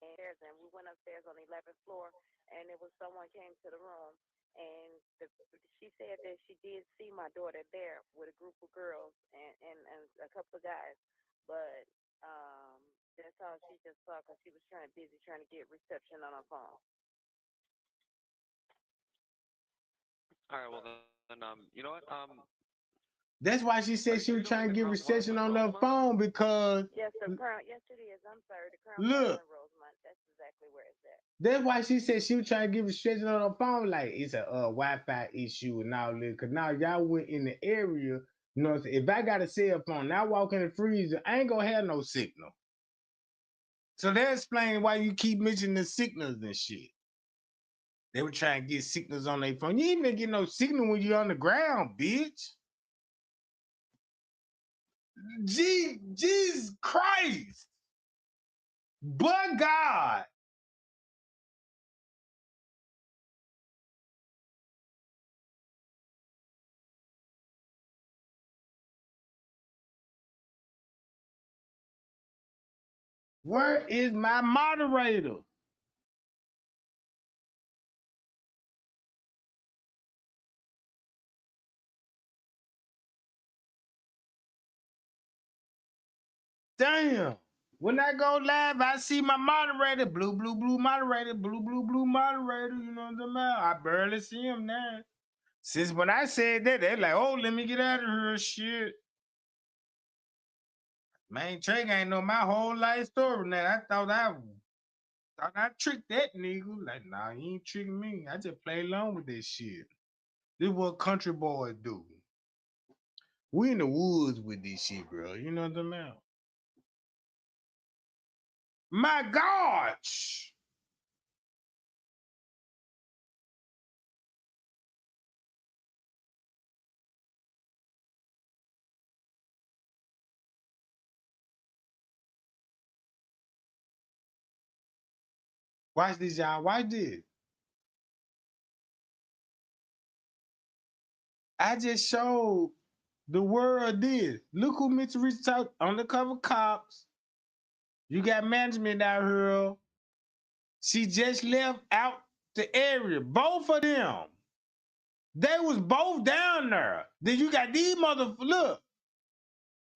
And we went upstairs on the 11th floor, and it was someone came to the room, and she said that she did see my daughter there with a group of girls and a couple of guys, but that's all she just saw because she was busy trying to get reception on her phone. All right, well then, you know what? That's why she said she was trying to get reception on her phone because Yes, yes it is. I'm sorry, the Crown look. Plaza in Rosemont. That's exactly where it's at. That's why she said she was trying to get restrictions on her phone. Like, it's a Wi-Fi issue and all this. Because now y'all went in the area. You know what I'm saying? If I got a cell phone, now I walk in the freezer, I ain't going to have no signal. So they explain why you keep mentioning the signals and shit. They were trying to get signals on their phone. You ain't even get no signal when you're on the ground, bitch. Jesus Christ. But God. Where is my moderator? Damn. When I go live, I see my moderator, blue moderator, blue moderator. You know what I'm talking about? I barely see him now. Since when I said that, they're like, "Oh, let me get out of here, shit." Man, Trey ain't know my whole life story. Now I thought I tricked that nigga. Like, nah, he ain't tricking me. I just play along with this shit. This is what country boys do. We in the woods with this shit, bro. You know what I'm talking about? My gosh. Watch this, y'all. Watch this. I just showed the world this. Look who Mitch reached out, undercover cops. You got management out here. She just left out the area. Both of them. They was both down there. Then you got these motherfuckers. Look.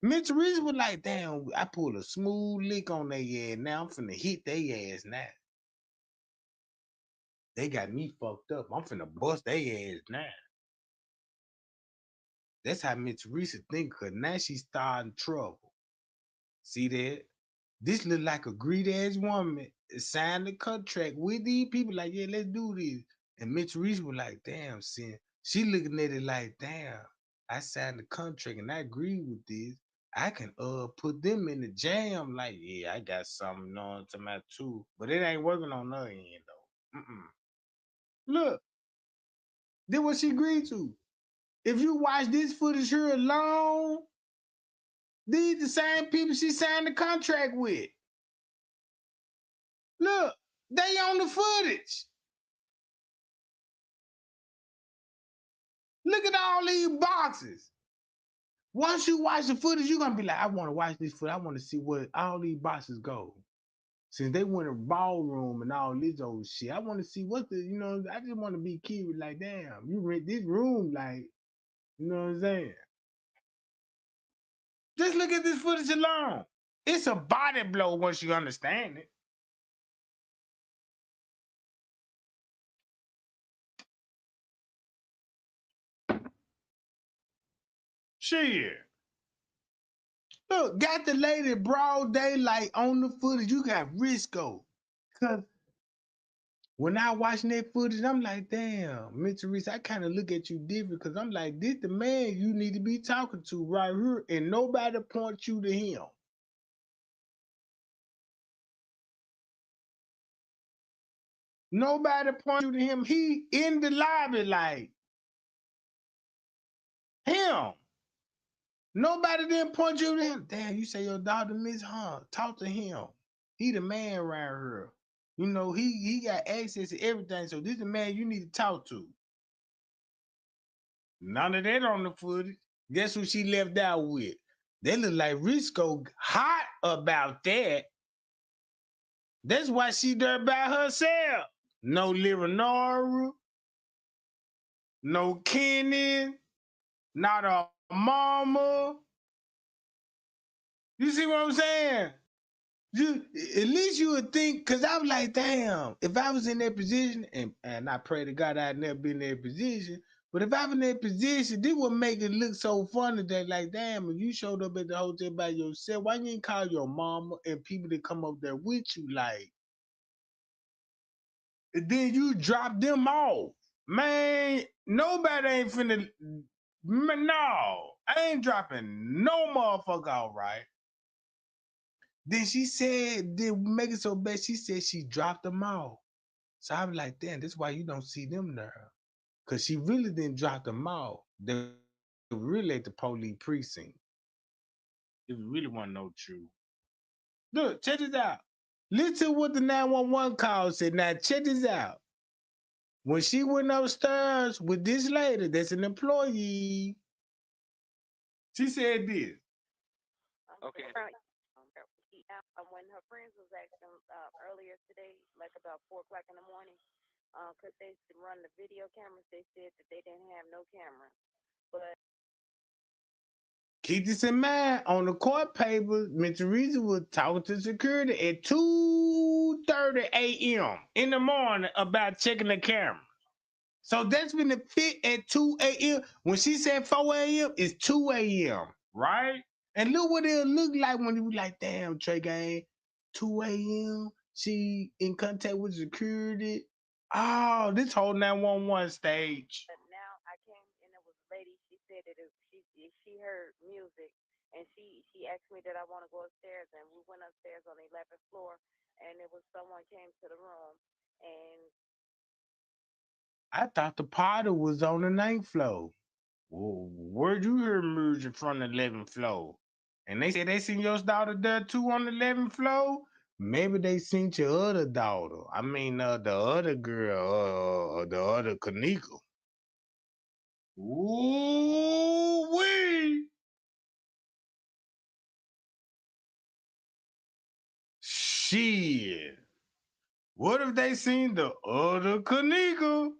Mitch Reese was like, damn, I pulled a smooth lick on their ass. Now I'm finna hit their ass now. They got me fucked up. I'm finna bust their ass now. That's how Mitch Reese think, cause now she's starting trouble. See that? This look like a greedy ass woman signed the contract with these people, like, yeah, let's do this. And Mitch Reese was like, damn, sin. She looking at it like, damn, I signed the contract and I agree with this. I can put them in the jam. Like, yeah, I got something on to my too. But it ain't working on her end though. Look, this what she agreed to. If you watch this footage here alone, these the same people she signed the contract with. Look, they on the footage. Look at all these boxes. Once you watch the footage, you're gonna be like, I want to watch this footage. I want to see where all these boxes go. Since they went in ballroom and all this old shit, I want to see what the, you know, I just want to be curious, like, damn, you rent this room, like, you know what I'm saying? Just look at this footage alone. It's a body blow once you understand it. Shit. Look, got the lady broad daylight on the footage. You got Risco. Cause when I watching that footage, I'm like, damn, Mr. Reese, I kind of look at you different because I'm like, this the man you need to be talking to right here, and nobody points you to him. Nobody points you to him. He in the lobby like him. Nobody didn't point you to him. Damn, you say your daughter Miss Hunt. Talk to him. He the man around here. You know, he got access to everything. So this is the man you need to talk to. None of that on the footage. Guess who she left out with? They look like Risco hot about that. That's why she there by herself. No Leonora, no Kenny, not a mama. You see what I'm saying? At least you would think, because I was like, damn, if I was in that position, and I pray to God I'd never been in that position, but if I was in that position, this would make it look so funny that, like, damn, if you showed up at the hotel by yourself, why you ain't call your mama and people that come up there with you, like, and then you drop them off. Man, nobody ain't finna, no, I ain't dropping no motherfucker out, right? Then she said, they make it so bad, she said she dropped them off. So I was like, damn, this is why you don't see them there. Because she really didn't drop them off. They were really at the police precinct. If you really want to know the truth. Look, check this out. Listen to what the 911 call said. Now, check this out. When she went upstairs with this lady that's an employee, she said this. Okay. When her friends was asking earlier today, like about 4 o'clock in the morning, because they run the video cameras, they said that they didn't have no cameras. But Keep this in mind. On the court papers, Miss Teresa was talking to security at 2:30 a.m. in the morning about checking the camera. So that's when the fit at 2 a.m. When she said 4 a.m., it's 2 a.m., right? And look what it'll look like when you be like, damn, Trey Gang, 2 a.m., she in contact with security. Oh, this whole 911 stage. But now I came and there was a lady. She said that she heard music, and she asked me that I want to go upstairs, and we went upstairs on the 11th floor, and it was someone came to the room, and I thought the party was on the 9th floor. Well, where'd you hear music from the 11th floor? And they said they seen your daughter there too on the 11th floor. Maybe they seen your other daughter. I mean, the other girl, the other Kanika. Ooh wee! Shit. What if they seen the other Kanika?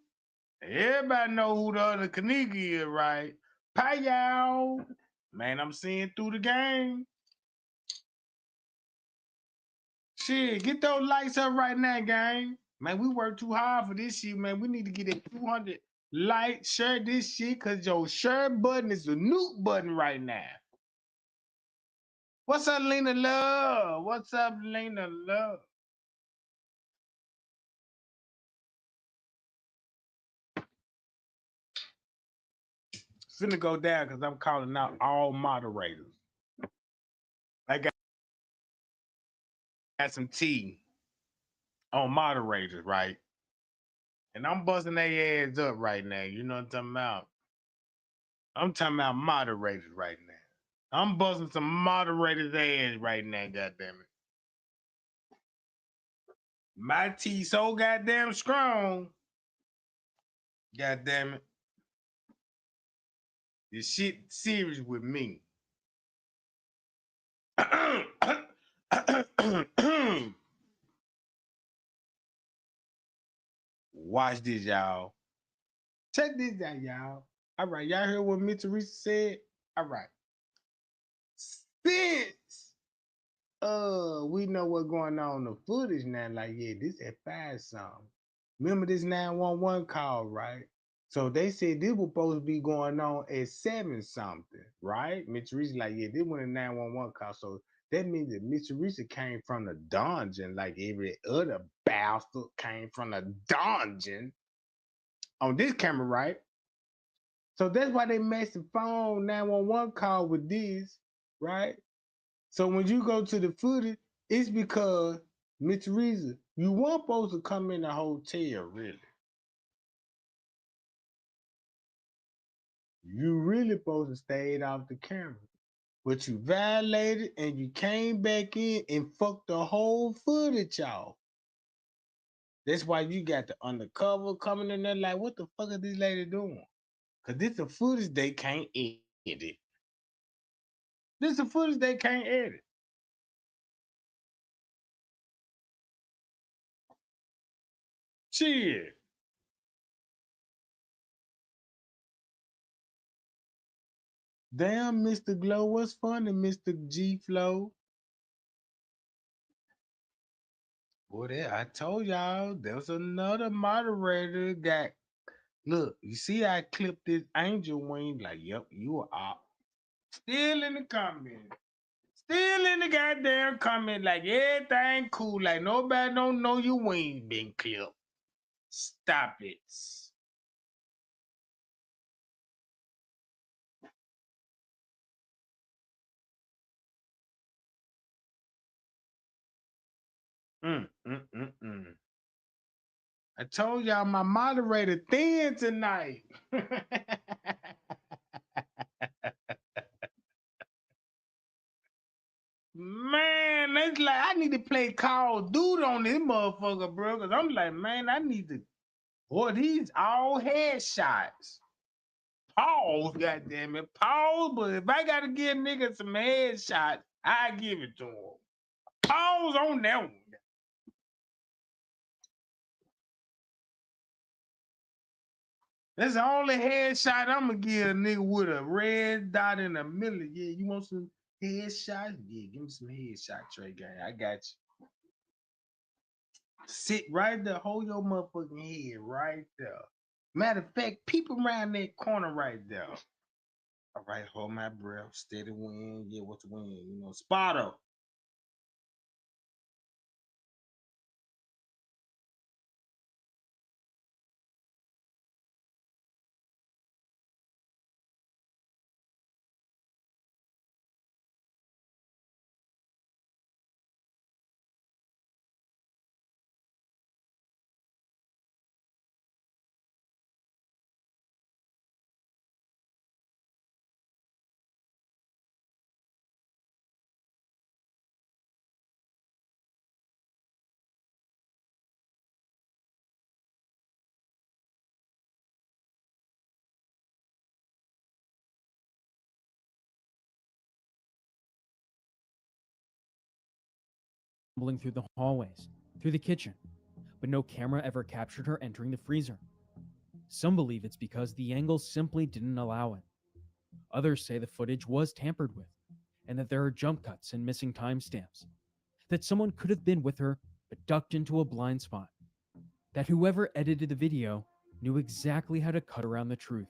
Everybody know who the other Kanika is, right? Pay-yow. Man, I'm seeing through the game. Shit, get those lights up right now, gang. Man, we work too hard for this shit, man. We need to get that 200 light, share this shit, because your share button is the nuke button right now. What's up, Lena Love? What's up, Lena Love? Finna go down because I'm calling out all moderators. I got some tea on moderators, right? And I'm busting their ass up right now. You know what I'm talking about? I'm talking about moderators right now. I'm busting some moderators' ass right now, goddammit. My tea so goddamn strong. Goddammit. This shit serious with me. Watch this, y'all. Check this out, y'all. All right, y'all heard what Miss Teresa said? All right. Since we know what's going on in the footage now, like, yeah, this at 5 something. Remember this 911 call, right? So they said this was supposed to be going on at 7 something, right? Miss Teresa like, yeah, this was a 911 call. So that means that Miss Teresa came from the dungeon, like every other bastard came from the dungeon on this camera, right? So that's why they matched the phone 911 call with this, right? So when you go to the footage, it's because, Miss Teresa, you weren't supposed to come in the hotel, really. You really supposed to stay off the camera. But you violated and you came back in and fucked the whole footage off. That's why you got the undercover coming in there like, what the fuck is this lady doing? Because this is footage they can't edit. This is footage they can't edit. Shit. Damn, Mr. Glow, what's funny, Mr. G Flow? Boy, I told y'all there's another moderator got. Look, you see I clipped this angel wing, like, yep, you are up. Still in the comment. Still in the goddamn comment, like everything cool, like nobody don't know your wings been clipped. Stop it. I told y'all my moderator thin tonight. Man, it's like I need to play Call of Duty on this motherfucker, bro. Cause I'm like, man, I need to. Boy, these all headshots. Pause, goddammit. Pause, but if I gotta give niggas some headshots, I give it to him. Pause on that one. That's the only headshot I'm gonna give a nigga with a red dot in the middle. Yeah, you want some headshots? Yeah, give me some headshot, Trey Gang. I got you. Sit right there, hold your motherfucking head right there. Matter of fact, peep around that corner right there. All right, hold my breath, steady wind. Yeah, what's the wind? You know, Sparta. Stumbling through the hallways, through the kitchen, but no camera ever captured her entering the freezer. Some believe it's because the angle simply didn't allow it. Others say the footage was tampered with, and that there are jump cuts and missing timestamps. That someone could have been with her but ducked into a blind spot. That whoever edited the video knew exactly how to cut around the truth.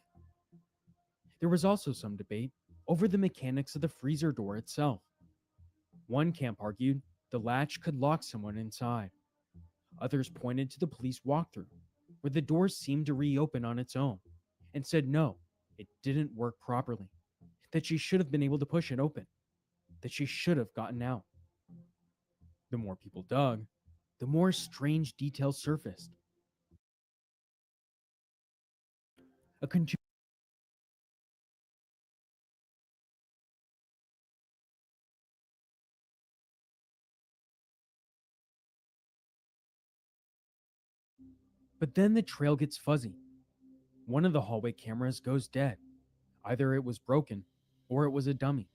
There was also some debate over the mechanics of the freezer door itself. One camp argued the latch could lock someone inside. Others pointed to the police walkthrough, where the door seemed to reopen on its own, and said no, it didn't work properly, that she should have been able to push it open, that she should have gotten out. The more people dug, the more strange details surfaced. A But then the trail gets fuzzy. One of the hallway cameras goes dead. Either it was broken or it was a dummy.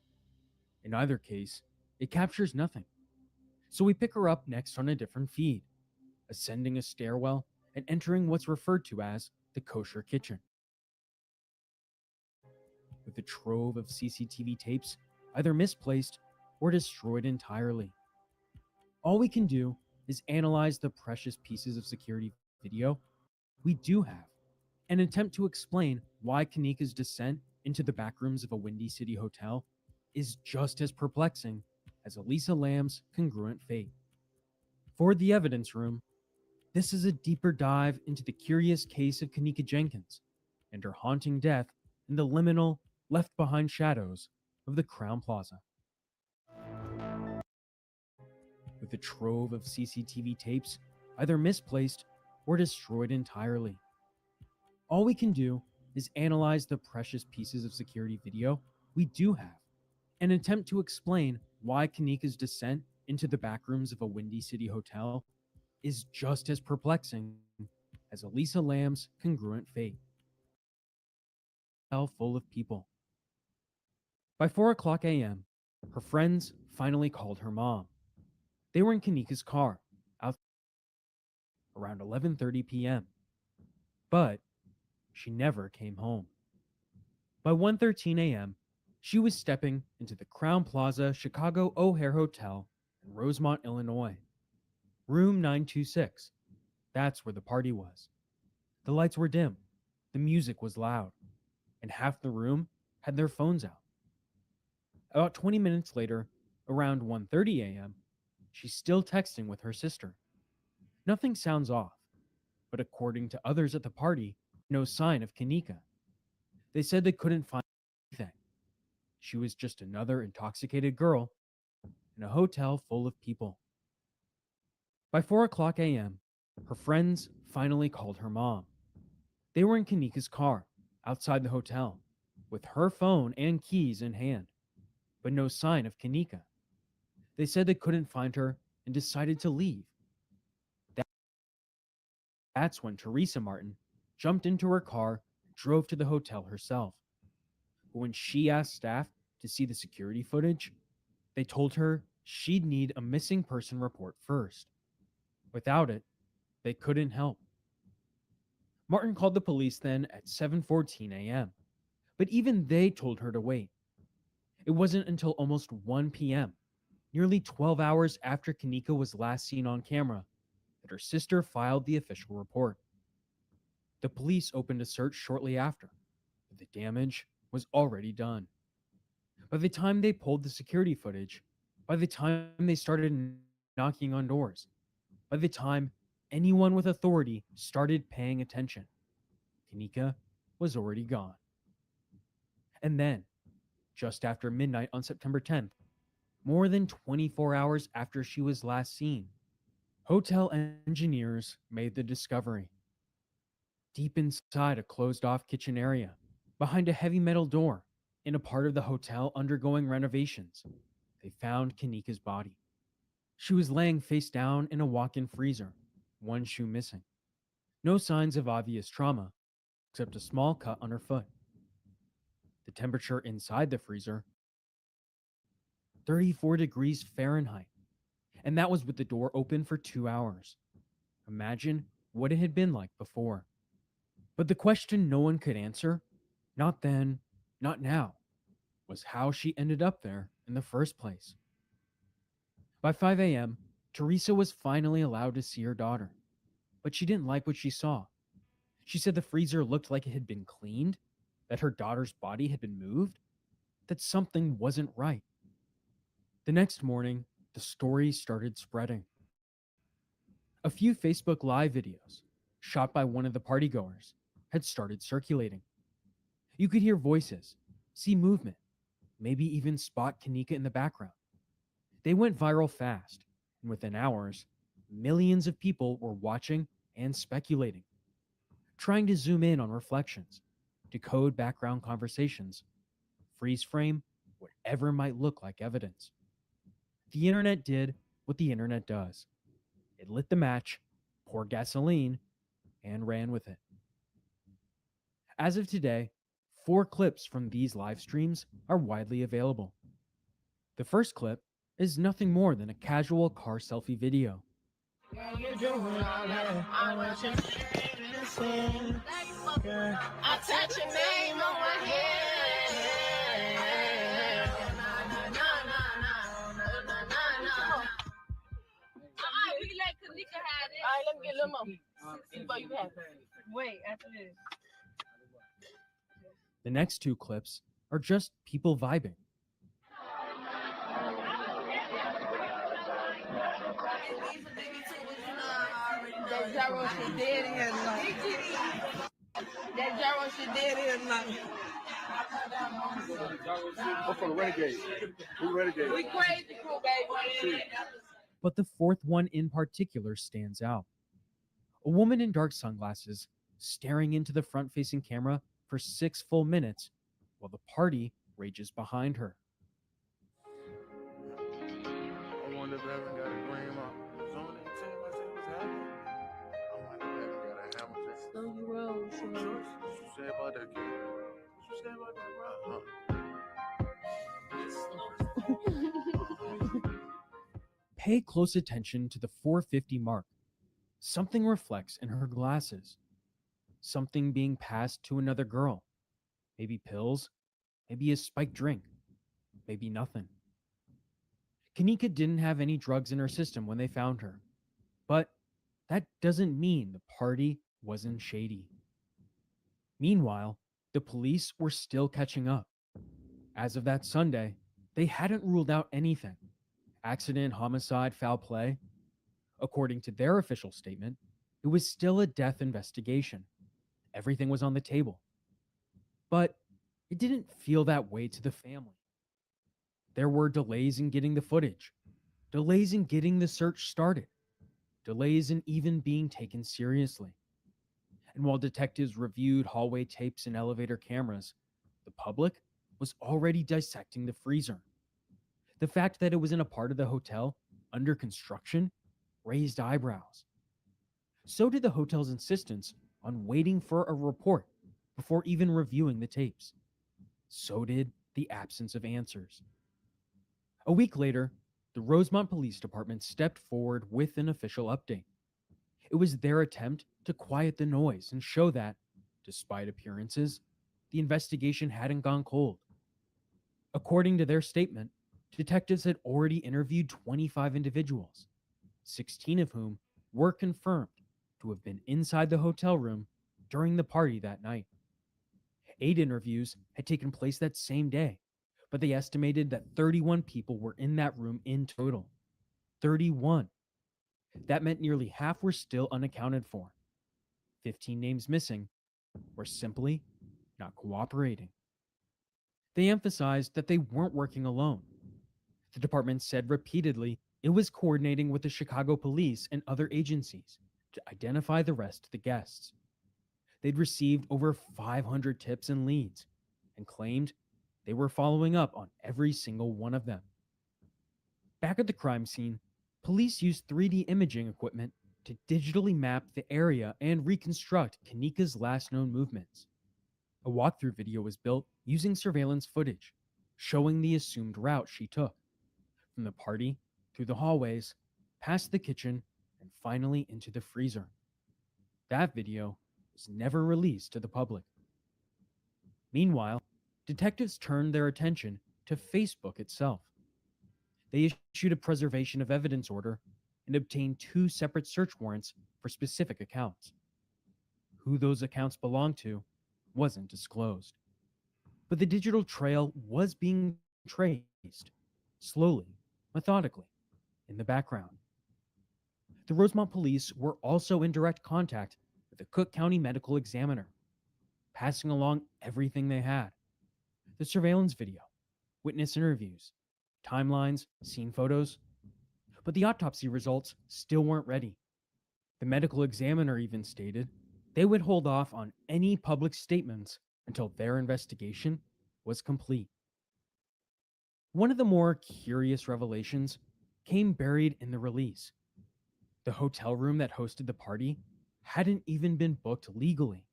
In either case, it captures nothing. So we pick her up next on a different feed, ascending a stairwell and entering what's referred to as the kosher kitchen. With a trove of CCTV tapes either misplaced or destroyed entirely. All we can do is analyze the precious pieces of security video we do have and attempt to explain why Kanika's descent into the backrooms of a Windy City hotel is just as perplexing as Elisa Lam's congruent fate. For The Evidence Room, this is a deeper dive into the curious case of Kanika Jenkins and her haunting death in the liminal, left-behind shadows of the Crowne Plaza. With a trove of CCTV tapes either misplaced or destroyed entirely. All we can do is analyze the precious pieces of security video we do have and attempt to explain why Kanika's descent into the backrooms of a Windy City hotel is just as perplexing as Elisa Lam's congruent fate. Full of people. By 4:00 a.m., her friends finally called her mom. They were in Kanika's car, out around 11:30 p.m. But she never came home. By 1:13 a.m., she was stepping into the Crowne Plaza Chicago O'Hare Hotel in Rosemont, Illinois. Room 926. That's where the party was. The lights were dim, the music was loud, and half the room had their phones out. About 20 minutes later, around 1:30 a.m., she's still texting with her sister. Nothing sounds off, but according to others at the party, no sign of Kanika. They said they couldn't find anything. She was just another intoxicated girl in a hotel full of people. By 4:00 a.m., her friends finally called her mom. They were in Kanika's car, outside the hotel, with her phone and keys in hand, but no sign of Kanika. They said they couldn't find her and decided to leave. That's when Teresa Martin jumped into her car and drove to the hotel herself. But when she asked staff to see the security footage, they told her she'd need a missing person report first. Without it, they couldn't help. Martin called the police then at 7:14 a.m., but even they told her to wait. It wasn't until almost 1 p.m., nearly 12 hours after Kanika was last seen on camera, that her sister filed the official report. The police opened a search shortly after, but the damage was already done. By the time they pulled the security footage, by the time they started knocking on doors, by the time anyone with authority started paying attention, Kanika was already gone. And then, just after midnight on September 10th, more than 24 hours after she was last seen, hotel engineers made the discovery. Deep inside a closed-off kitchen area, behind a heavy metal door, in a part of the hotel undergoing renovations, they found Kanika's body. She was laying face down in a walk-in freezer, one shoe missing. No signs of obvious trauma, except a small cut on her foot. The temperature inside the freezer, 34 degrees Fahrenheit, and that was with the door open for 2 hours. Imagine what it had been like before. But the question no one could answer, not then, not now, was how she ended up there in the first place. By 5 a.m., Teresa was finally allowed to see her daughter, but she didn't like what she saw. She said the freezer looked like it had been cleaned, that her daughter's body had been moved, that something wasn't right. The next morning, the story started spreading. A few Facebook Live videos, shot by one of the partygoers, had started circulating. You could hear voices, see movement, maybe even spot Kanika in the background. They went viral fast, and within hours, millions of people were watching and speculating, trying to zoom in on reflections, decode background conversations, freeze frame whatever might look like evidence. The internet did what the internet does. It lit the match, poured gasoline, and ran with it. As of today, 4 clips from these live streams are widely available. The first clip is nothing more than a casual car selfie video. I touch your name on my head. We let Kanika have it. All right, let me get a little more. Before you have it. Wait, after this. The next 2 clips are just people vibing. That gyro shit dead here tonight. That gyro shit dead here tonight. We're for the Renegade. We Renegade. We crazy crew, baby. But the 4th one in particular stands out. A woman in dark sunglasses staring into the front-facing camera for 6 full minutes while the party rages behind her. I wonder if I haven't got a grandma. Someone didn't tell me what's happening. I wonder if I haven't got a hammer. Slow you roll, What you say about that kid? What you say about that, bro? Pay close attention to the 450 mark. Something reflects in her glasses. Something being passed to another girl. Maybe pills, maybe a spiked drink, maybe nothing. Kanika didn't have any drugs in her system when they found her, but that doesn't mean the party wasn't shady. Meanwhile, the police were still catching up. As of that Sunday, they hadn't ruled out anything. Accident, homicide, foul play. According to their official statement, it was still a death investigation. Everything was on the table. But it didn't feel that way to the family. There were delays in getting the footage, delays in getting the search started, delays in even being taken seriously. And while detectives reviewed hallway tapes and elevator cameras, the public was already dissecting the freezer. The fact that it was in a part of the hotel under construction raised eyebrows. So did the hotel's insistence on waiting for a report before even reviewing the tapes. So did the absence of answers. A week later, the Rosemont Police Department stepped forward with an official update. It was their attempt to quiet the noise and show that, despite appearances, the investigation hadn't gone cold. According to their statement, detectives had already interviewed 25 individuals, 16 of whom were confirmed to have been inside the hotel room during the party that night. 8 interviews had taken place that same day, but they estimated that 31 people were in that room in total. 31. That meant nearly half were still unaccounted for. 15 names missing were simply not cooperating. They emphasized that they weren't working alone. The department said repeatedly it was coordinating with the Chicago police and other agencies to identify the rest of the guests. They'd received over 500 tips and leads and claimed they were following up on every single one of them. Back at the crime scene, police used 3D imaging equipment to digitally map the area and reconstruct Kanika's last known movements. A walkthrough video was built using surveillance footage, showing the assumed route she took, from the party, through the hallways, past the kitchen, and finally into the freezer. That video was never released to the public. Meanwhile, detectives turned their attention to Facebook itself. They issued a preservation of evidence order and obtained 2 separate search warrants for specific accounts. Who those accounts belonged to wasn't disclosed. But the digital trail was being traced, slowly, methodically, in the background. The Rosemont police were also in direct contact with the Cook County Medical Examiner, passing along everything they had. The surveillance video, witness interviews, timelines, scene photos. But the autopsy results still weren't ready. The medical examiner even stated they would hold off on any public statements until their investigation was complete. One of the more curious revelations came buried in the release. The hotel room that hosted the party hadn't even been booked legally.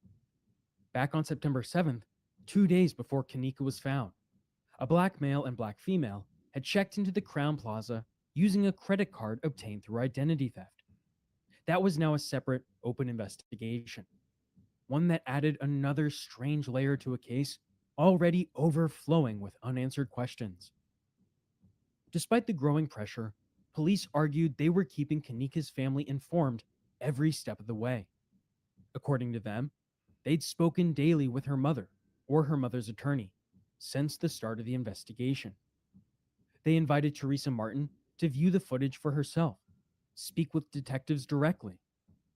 Back on September 7th, 2 days before Kanika was found, a black male and black female had checked into the Crowne Plaza using a credit card obtained through identity theft. That was now a separate, open investigation, one that added another strange layer to a case already overflowing with unanswered questions. Despite the growing pressure, police argued they were keeping Kanika's family informed every step of the way. According to them, they'd spoken daily with her mother or her mother's attorney since the start of the investigation. They invited Teresa Martin to view the footage for herself, speak with detectives directly,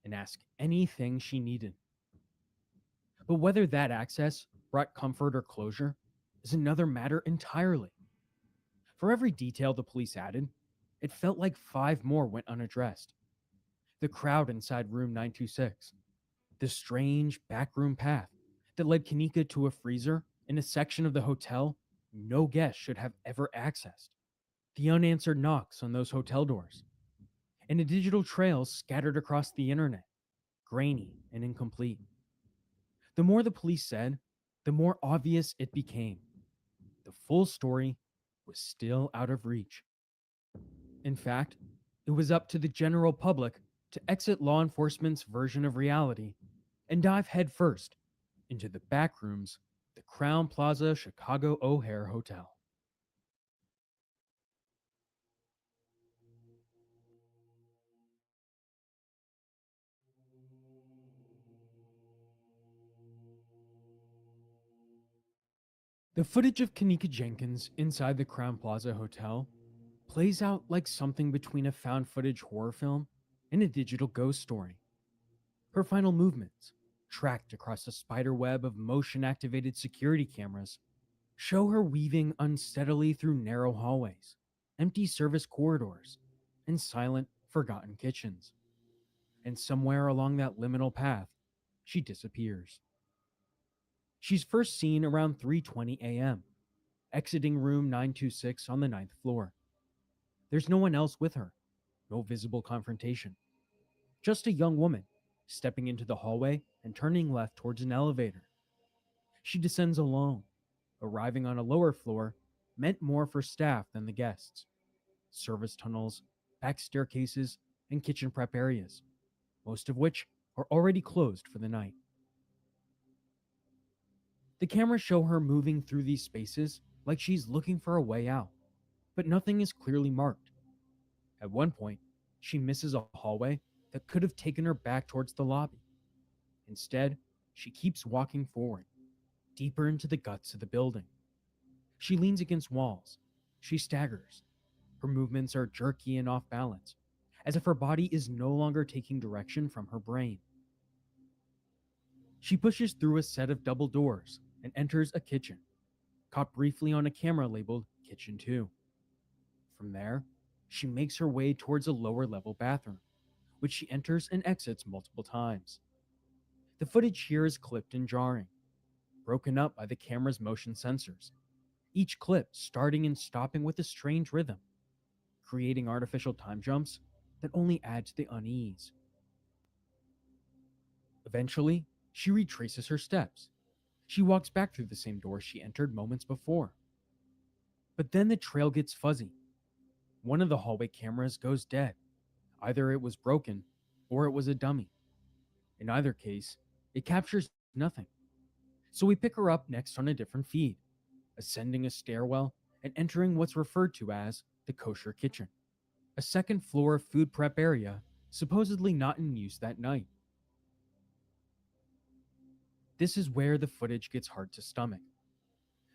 and ask anything she needed. But whether that access brought comfort or closure is another matter entirely. For every detail the police added, it felt like 5 more went unaddressed. The crowd inside room 926, the strange backroom path that led Kanika to a freezer in a section of the hotel no guest should have ever accessed, the unanswered knocks on those hotel doors, and the digital trails scattered across the internet, grainy and incomplete. The more the police said, the more obvious it became. The full story was still out of reach. In fact, it was up to the general public to exit law enforcement's version of reality and dive headfirst into the back rooms of the Crowne Plaza Chicago O'Hare Hotel. The footage of Kanika Jenkins inside the Crowne Plaza Hotel plays out like something between a found footage horror film and a digital ghost story. Her final movements, tracked across a spider web of motion-activated security cameras, show her weaving unsteadily through narrow hallways, empty service corridors, and silent, forgotten kitchens. And somewhere along that liminal path, she disappears. She's first seen around 3:20 a.m., exiting room 926 on the 9th floor. There's no one else with her, no visible confrontation. Just a young woman stepping into the hallway and turning left towards an elevator. She descends alone, arriving on a lower floor meant more for staff than the guests. Service tunnels, back staircases, and kitchen prep areas, most of which are already closed for the night. The cameras show her moving through these spaces like she's looking for a way out, but nothing is clearly marked. At one point, she misses a hallway that could have taken her back towards the lobby. Instead, she keeps walking forward, deeper into the guts of the building. She leans against walls. She staggers. Her movements are jerky and off balance, as if her body is no longer taking direction from her brain. She pushes through a set of double doors and enters a kitchen, caught briefly on a camera labeled Kitchen 2. From there, she makes her way towards a lower level bathroom, which she enters and exits multiple times. The footage here is clipped and jarring, broken up by the camera's motion sensors, each clip starting and stopping with a strange rhythm, creating artificial time jumps that only add to the unease. Eventually, she retraces her steps. She walks back through the same door she entered moments before. But then the trail gets fuzzy. One of the hallway cameras goes dead. Either it was broken or it was a dummy. In either case, it captures nothing. So we pick her up next on a different feed, ascending a stairwell and entering what's referred to as the kosher kitchen, a second floor food prep area supposedly not in use that night. This is where the footage gets hard to stomach.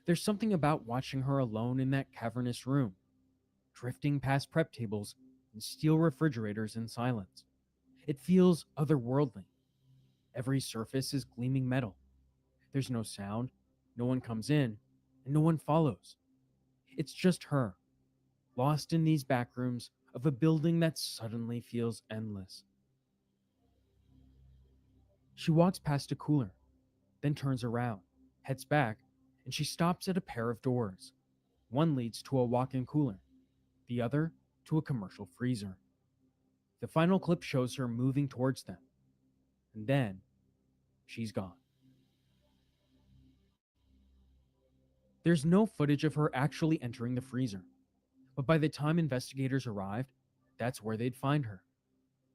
There's something about watching her alone in that cavernous room, drifting past prep tables and steel refrigerators in silence. It feels otherworldly. Every surface is gleaming metal. There's no sound, no one comes in, and no one follows. It's just her, lost in these back rooms of a building that suddenly feels endless. She walks past a cooler, then turns around, heads back, and she stops at a pair of doors. One leads to a walk-in cooler, the other to a commercial freezer. The final clip shows her moving towards them, and then she's gone. There's no footage of her actually entering the freezer, but by the time investigators arrived, that's where they'd find her,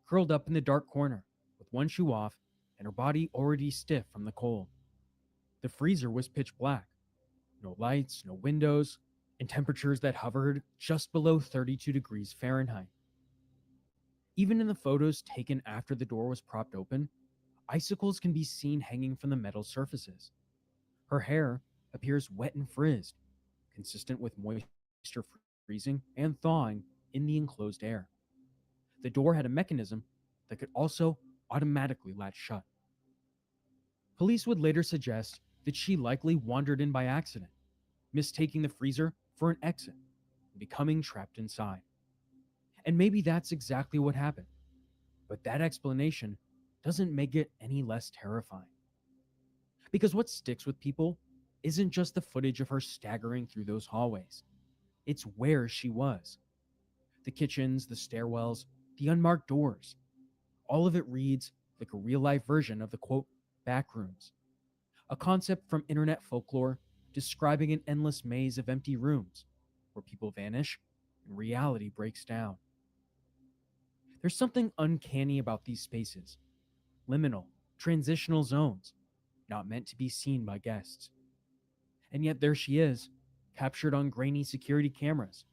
curled up in the dark corner with one shoe off and her body already stiff from the cold. The freezer was pitch black, no lights, no windows, and temperatures that hovered just below 32 degrees Fahrenheit. Even in the photos taken after the door was propped open, icicles can be seen hanging from the metal surfaces. Her hair appears wet and frizzed, consistent with moisture freezing and thawing in the enclosed air. The door had a mechanism that could also automatically latch shut. Police would later suggest that she likely wandered in by accident, mistaking the freezer for an exit and becoming trapped inside. And maybe that's exactly what happened, but that explanation doesn't make it any less terrifying. Because what sticks with people isn't just the footage of her staggering through those hallways. It's where she was. The kitchens, the stairwells, the unmarked doors. All of it reads like a real-life version of the, quote, back rooms. A concept from internet folklore describing an endless maze of empty rooms where people vanish and reality breaks down. There's something uncanny about these spaces. Liminal, transitional zones, not meant to be seen by guests. And yet there she is, captured on grainy security cameras,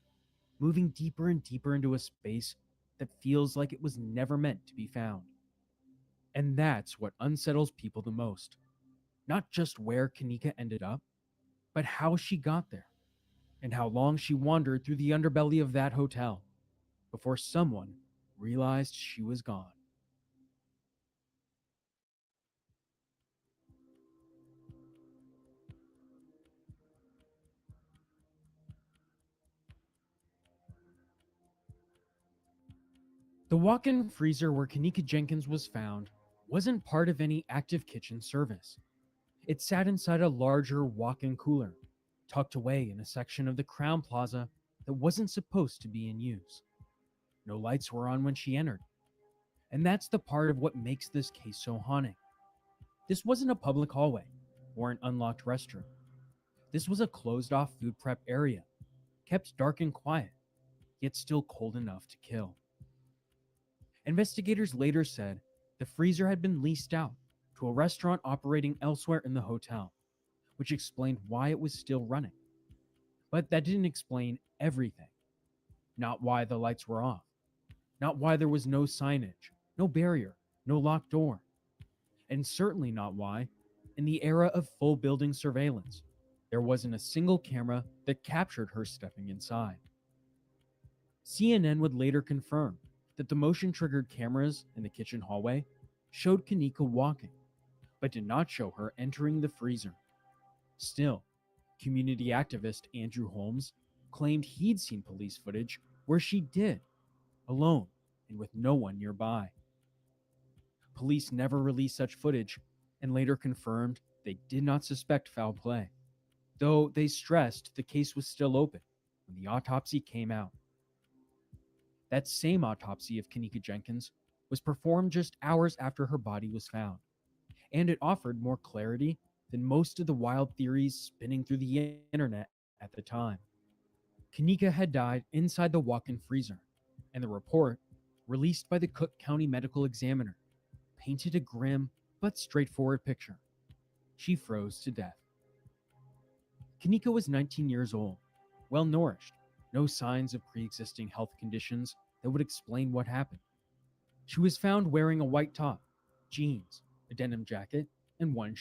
moving deeper and deeper into a space that feels like it was never meant to be found. And that's what unsettles people the most. Not just where Kenneka ended up, but how she got there, and how long she wandered through the underbelly of that hotel before someone realized she was gone. The walk-in freezer where Kenneka Jenkins was found wasn't part of any active kitchen service. It sat inside a larger walk-in cooler, tucked away in a section of the Crowne Plaza that wasn't supposed to be in use. No lights were on when she entered. And that's the part of what makes this case so haunting. This wasn't a public hallway or an unlocked restroom. This was a closed-off food prep area, kept dark and quiet, yet still cold enough to kill. Investigators later said The freezer had been leased out to a restaurant operating elsewhere in the hotel, which explained why it was still running. But that didn't explain everything. Not why the lights were off, not why there was no signage, no barrier, no locked door, and certainly not why, in the era of full building surveillance, there wasn't a single camera that captured her stepping inside. CNN would later confirm that the motion-triggered cameras in the kitchen hallway showed Kenneka walking, but did not show her entering the freezer. Still, community activist Andrew Holmes claimed he'd seen police footage where she did, alone and with no one nearby. Police never released such footage and later confirmed they did not suspect foul play, though they stressed the case was still open when the autopsy came out. That same autopsy of Kenneka Jenkins was performed just hours after her body was found, and it offered more clarity than most of the wild theories spinning through the internet at the time. Kenneka had died inside the walk-in freezer, and the report, released by the Cook County Medical Examiner, painted a grim but straightforward picture. She froze to death. Kenneka was 19 years old, well-nourished, no signs of pre-existing health conditions that would explain what happened. She was found wearing a white top, jeans, a denim jacket, and one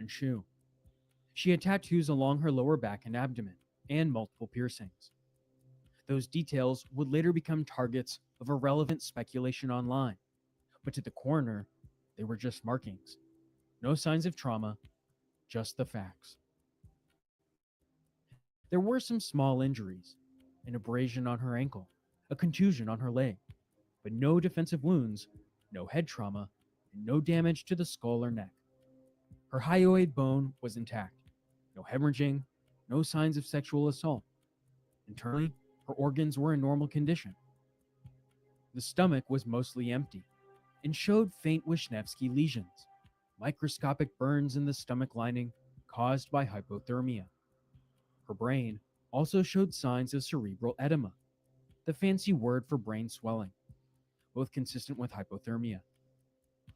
shoe. She had tattoos along her lower back and abdomen, and multiple piercings. Those details would later become targets of irrelevant speculation online, but to the coroner, they were just markings. No signs of trauma, just the facts. There were some small injuries, an abrasion on her ankle, a contusion on her leg, but no defensive wounds, no head trauma, and no damage to the skull or neck. Her hyoid bone was intact, no hemorrhaging, no signs of sexual assault. Internally, her organs were in normal condition. The stomach was mostly empty and showed faint Wisniewski lesions, microscopic burns in the stomach lining caused by hypothermia. Her brain also showed signs of cerebral edema, the fancy word for brain swelling, both consistent with hypothermia.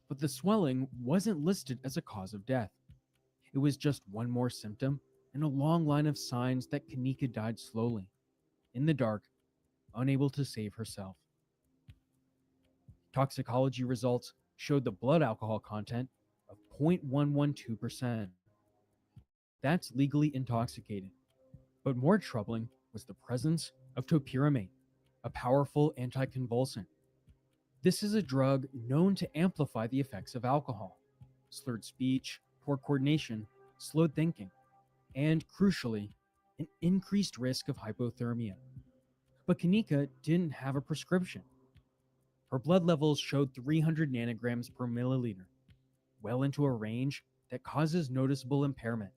But the swelling wasn't listed as a cause of death. It was just one more symptom in a long line of signs that Kenneka died slowly, in the dark, unable to save herself. Toxicology results showed the blood alcohol content of 0.112%. That's legally intoxicated. But more troubling was the presence of topiramate, a powerful anticonvulsant. This is a drug known to amplify the effects of alcohol, slurred speech, poor coordination, slowed thinking, and, crucially, an increased risk of hypothermia. But Kenneka didn't have a prescription. Her blood levels showed 300 nanograms per milliliter, well into a range that causes noticeable impairment.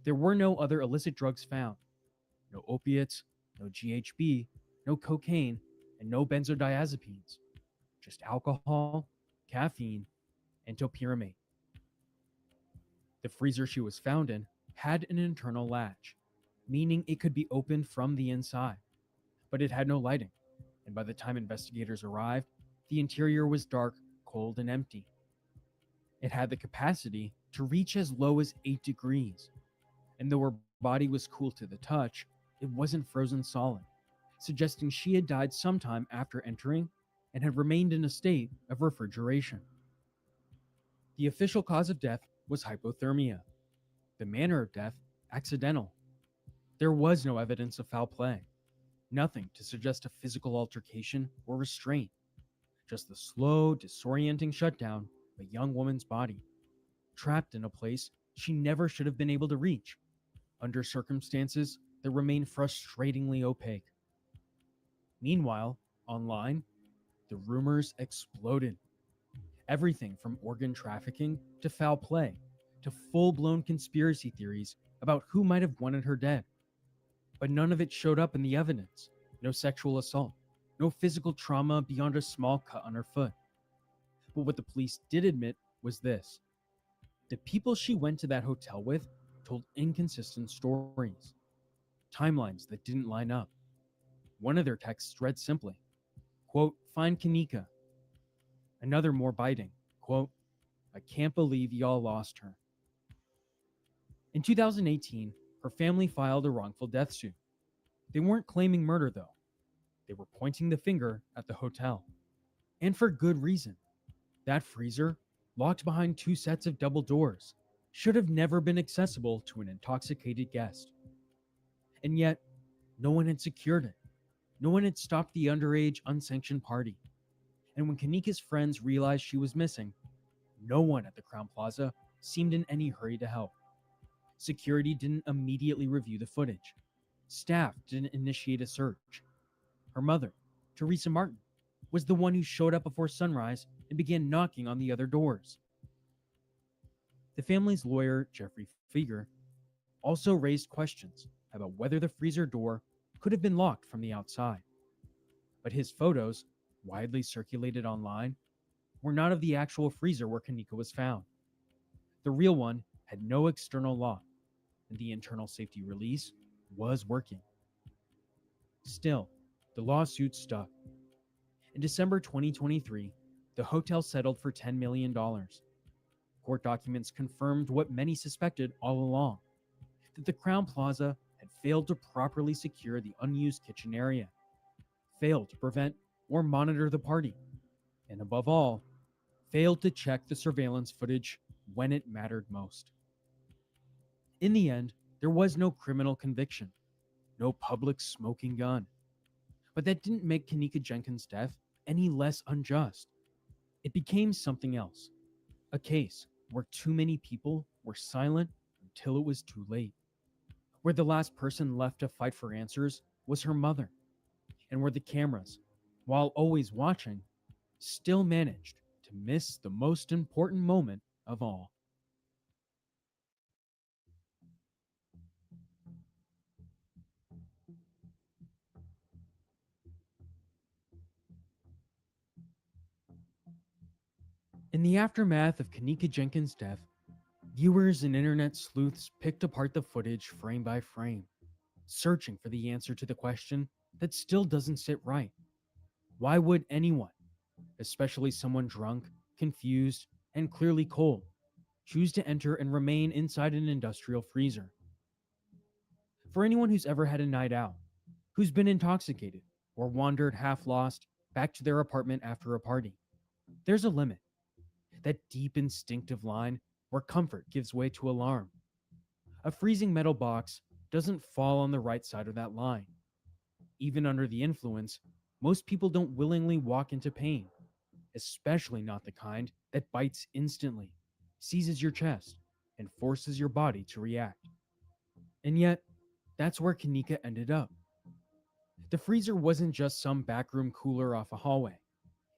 There were no other illicit drugs found, no opiates, no GHB, no cocaine, and no benzodiazepines. Just alcohol, caffeine, and topiramate. The freezer she was found in had an internal latch, meaning it could be opened from the inside, but it had no lighting, and by the time investigators arrived, the interior was dark, cold, and empty. It had the capacity to reach as low as 8 degrees, and though her body was cool to the touch, it wasn't frozen solid, suggesting she had died sometime after entering and had remained in a state of refrigeration. The official cause of death was hypothermia. The manner of death, accidental. There was no evidence of foul play. Nothing to suggest a physical altercation or restraint. Just the slow, disorienting shutdown of a young woman's body, trapped in a place she never should have been able to reach, under circumstances that remain frustratingly opaque. Meanwhile, online, the rumors exploded. Everything from organ trafficking to foul play to full-blown conspiracy theories about who might have wanted her dead. But none of it showed up in the evidence. No sexual assault, no physical trauma beyond a small cut on her foot. But what the police did admit was this. The people she went to that hotel with told inconsistent stories. Timelines that didn't line up. One of their texts read simply, quote, "Find Kenneka." Another more biting, quote, "I can't believe y'all lost her." In 2018, her family filed a wrongful death suit. They weren't claiming murder, though. They were pointing the finger at the hotel. And for good reason. That freezer, locked behind 2 sets of double doors, should have never been accessible to an intoxicated guest. And yet, no one had secured it. No one had stopped the underage, unsanctioned party. And when Kenneka's friends realized she was missing, no one at the Crowne Plaza seemed in any hurry to help. Security didn't immediately review the footage. Staff didn't initiate a search. Her mother, Teresa Martin, was the one who showed up before sunrise and began knocking on the other doors. The family's lawyer, Jeffrey Fieger, also raised questions about whether the freezer door could have been locked from the outside. But his photos, widely circulated online, were not of the actual freezer where Kenneka was found. The real one had no external lock, and the internal safety release was working. Still, the lawsuit stuck. In December 2023, the hotel settled for $10 million. Court documents confirmed what many suspected all along, that the Crowne Plaza had failed to properly secure the unused kitchen area, failed to prevent or monitor the party, and above all, failed to check the surveillance footage when it mattered most. In the end, there was no criminal conviction, no public smoking gun. But that didn't make Kenneka Jenkins' death any less unjust. It became something else, a case where too many people were silent until it was too late, where the last person left to fight for answers was her mother, and where the cameras, while always watching, still managed to miss the most important moment of all. In the aftermath of Kenneka Jenkins' death, viewers and internet sleuths picked apart the footage frame by frame, searching for the answer to the question that still doesn't sit right. Why would anyone, especially someone drunk, confused, and clearly cold, choose to enter and remain inside an industrial freezer? For anyone who's ever had a night out, who's been intoxicated, or wandered half lost back to their apartment after a party, there's a limit. That deep instinctive line where comfort gives way to alarm. A freezing metal box doesn't fall on the right side of that line. Even under the influence, most people don't willingly walk into pain, especially not the kind that bites instantly, seizes your chest, and forces your body to react. And yet, that's where Kenneka ended up. The freezer wasn't just some backroom cooler off a hallway.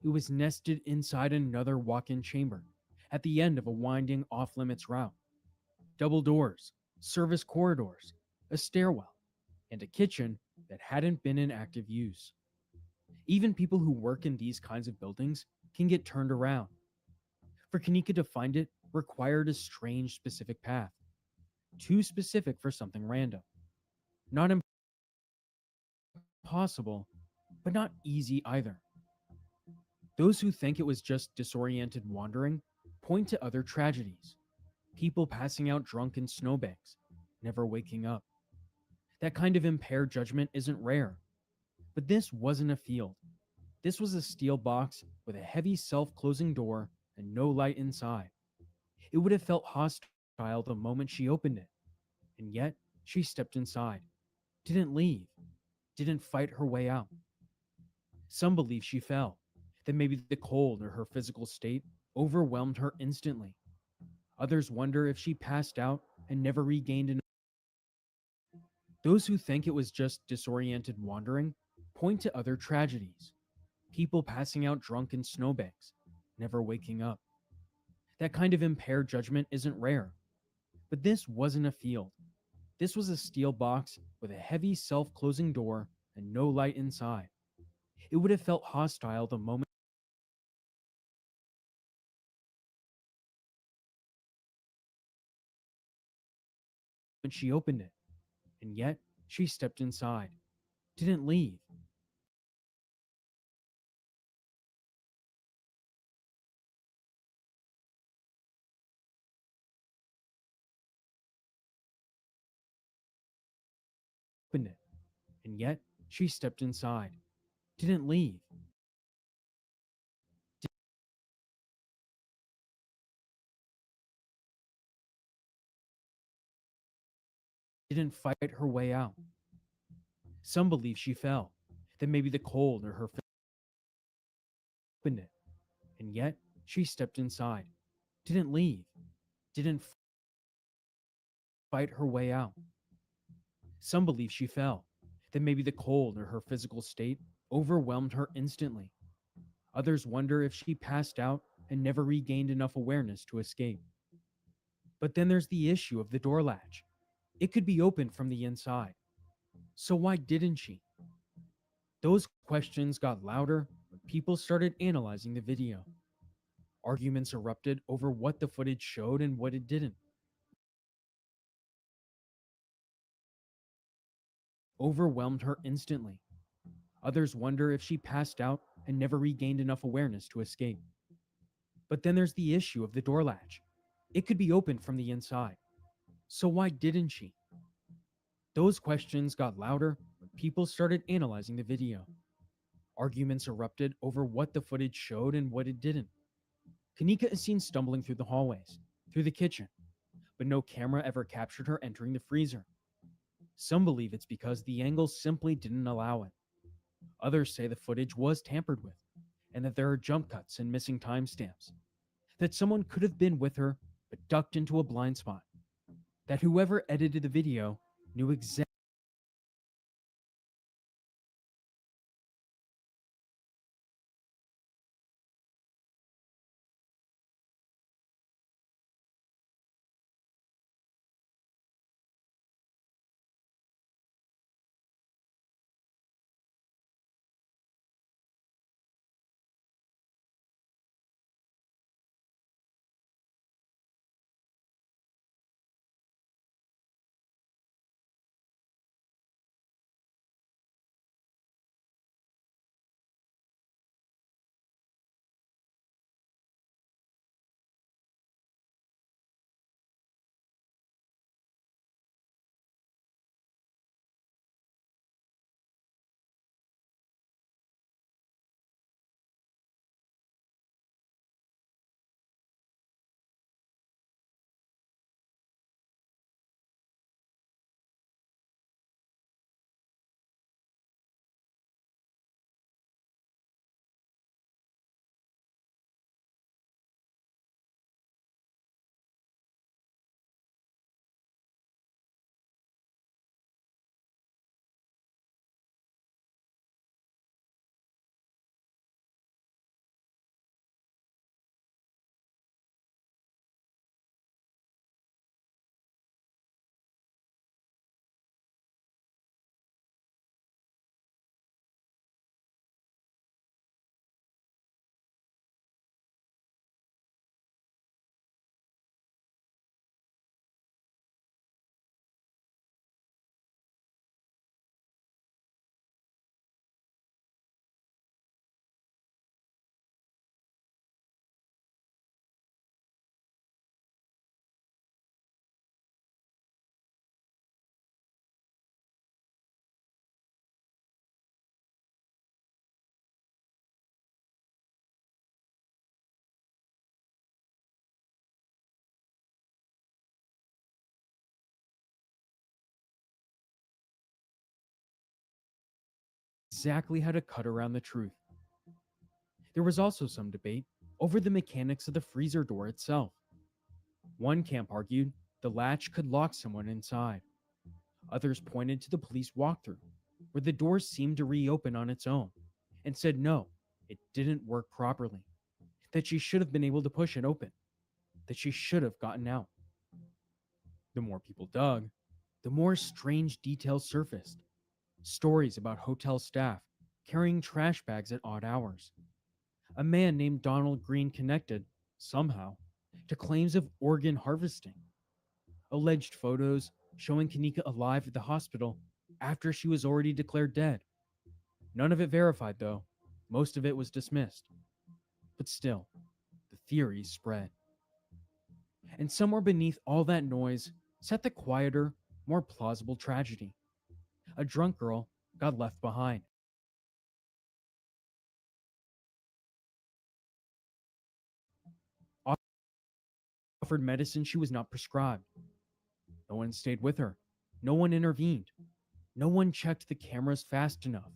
It was nested inside another walk-in chamber at the end of a winding off-limits route. Double doors, service corridors, a stairwell, and a kitchen that hadn't been in active use. Even people who work in these kinds of buildings can get turned around. For Kanika to find it required a strange specific path. Too specific for something random. Not impossible, but not easy either. Those who think it was just disoriented wandering point to other tragedies. People passing out drunk in snowbanks, never waking up. That kind of impaired judgment isn't rare. But this wasn't a field. This was a steel box with a heavy self-closing door and no light inside. It would have felt hostile the moment she opened it. And yet, she stepped inside. Didn't leave. Didn't fight her way out. Some believe she fell, that maybe the cold or her physical state overwhelmed her instantly. Others wonder if she passed out and never regained an. Those who think it was just disoriented wandering point to other tragedies. People passing out drunk in snowbanks, never waking up. That kind of impaired judgment isn't rare. But this wasn't a field. This was a steel box with a heavy self-closing door and no light inside. It would have felt hostile the moment she opened it. And yet, she stepped inside. Didn't leave. Opened it. And yet, she stepped inside. Didn't leave. Didn't fight her way out. Some believe she fell, that maybe the cold or her opened it. And yet, she stepped inside. Didn't leave. Didn't fight her way out. Some believe she fell, that maybe the cold or her physical state overwhelmed her instantly. Others wonder if she passed out and never regained enough awareness to escape. But then there's the issue of the door latch. It could be opened from the inside. So why didn't she? Those questions got louder when people started analyzing the video. Arguments erupted over what the footage showed and what it didn't. Overwhelmed her instantly. Others wonder if she passed out and never regained enough awareness to escape. But then there's the issue of the door latch. It could be opened from the inside. So why didn't she? Those questions got louder when people started analyzing the video. Arguments erupted over what the footage showed and what it didn't. Kanika is seen stumbling through the hallways, through the kitchen, but no camera ever captured her entering the freezer. Some believe it's because the angle simply didn't allow it. Others say the footage was tampered with, and that there are jump cuts and missing timestamps. That someone could have been with her, but ducked into a blind spot. That whoever edited the video knew exactly exactly how to cut around the truth. There was also some debate over the mechanics of the freezer door itself. One camp argued the latch could lock someone inside. Others pointed to the police walkthrough, where the door seemed to reopen on its own, and said no, it didn't work properly, that she should have been able to push it open, that she should have gotten out. The more people dug, the more strange details surfaced. Stories about hotel staff carrying trash bags at odd hours. A man named Donald Green connected, somehow, to claims of organ harvesting. Alleged photos showing Kanika alive at the hospital after she was already declared dead. None of it verified, though. Most of it was dismissed. But still, the theories spread. And somewhere beneath all that noise sat the quieter, more plausible tragedy. A drunk girl got left behind. Offered medicine she was not prescribed. No one stayed with her. No one intervened. No one checked the cameras fast enough.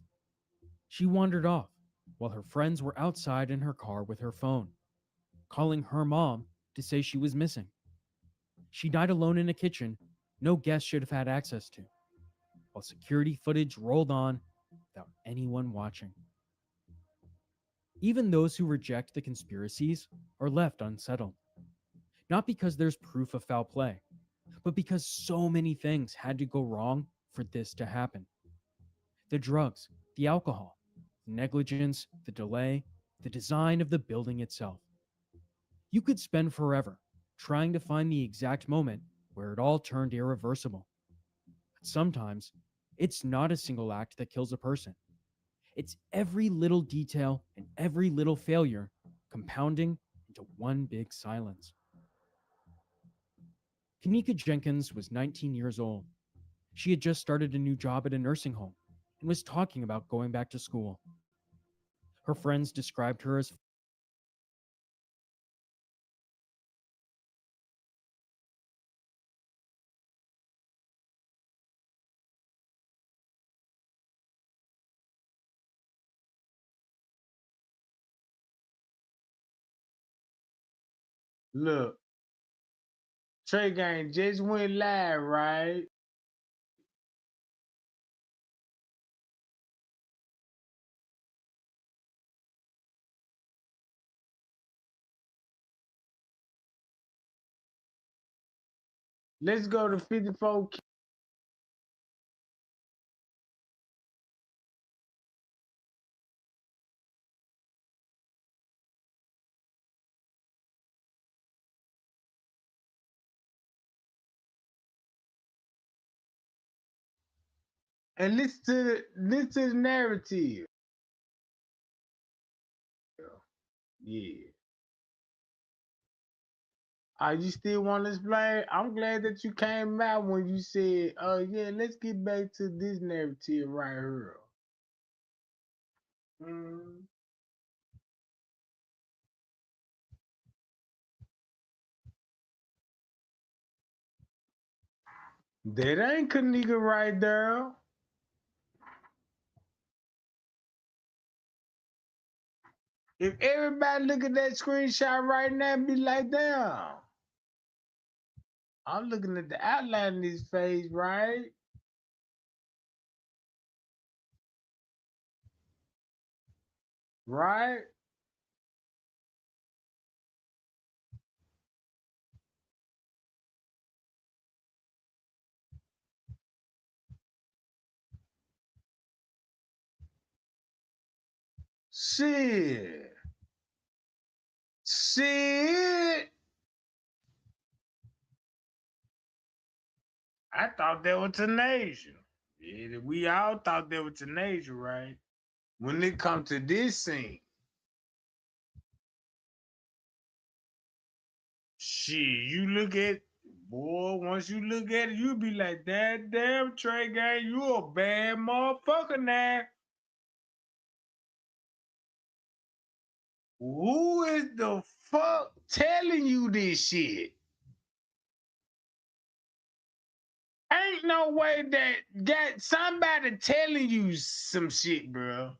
She wandered off while her friends were outside in her car with her phone, calling her mom to say she was missing. She died alone in a kitchen no guest should have had access to, while security footage rolled on without anyone watching. Even those who reject the conspiracies are left unsettled. Not because there's proof of foul play, but because so many things had to go wrong for this to happen. The drugs, the alcohol, the negligence, the delay, the design of the building itself. You could spend forever trying to find the exact moment where it all turned irreversible. But sometimes, it's not a single act that kills a person. It's every little detail and every little failure compounding into one big silence. Kanika Jenkins was 19 years old. She had just started a new job at a nursing home and was talking about going back to school. Her friends described her as Look, Trey Gang just went live, right? Let's go to 54. And listen to the narrative. Yeah. You still want to explain? I'm glad that you came out when you said, "Oh yeah, let's get back to this narrative right here." Mm. That ain't Kanika right there. If everybody look at that screenshot right now, be like, damn. I'm looking at the outline of his face, right? Right? Shit. Shit. I thought that was Tenacious. Yeah, we all thought that was Tenacious, right? When it comes to this scene, shit, you look at, boy, once you look at it, you be like, that damn Trey Gang, you a bad motherfucker now. Who is the fuck telling you this shit? Ain't no way that got somebody telling you some shit, bro.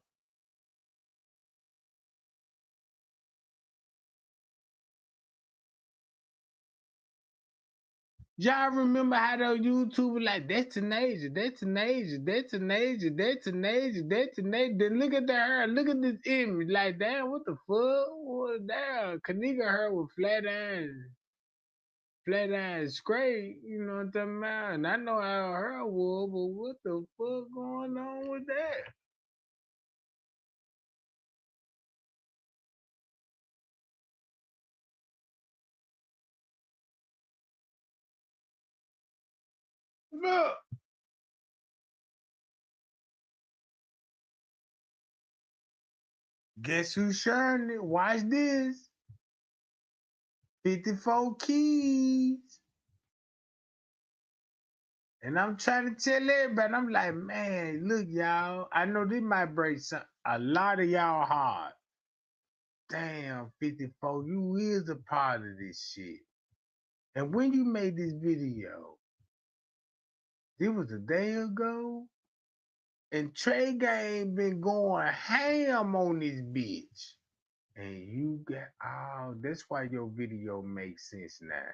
Y'all remember how those YouTubers like, that's Tanasia, that's Tanasia, that's Tanasia, that's Tanasia, that's Tanasia. Then look at her, look at this image. Like, damn, what the fuck? What, damn, Kanika her with flat irons straight, you know what I'm talking about? And I know how her was, but what the fuck going on with that? Look. Guess who's sharing it? Watch this. 54 keys. And I'm trying to tell everybody, I'm like, man, look, y'all. I know this might break a lot of y'all heart. Damn, 54, you is a part of this shit. And when you made this video, it was a day ago, and Trey Gang been going ham on this bitch. And you got, oh, that's why your video makes sense now.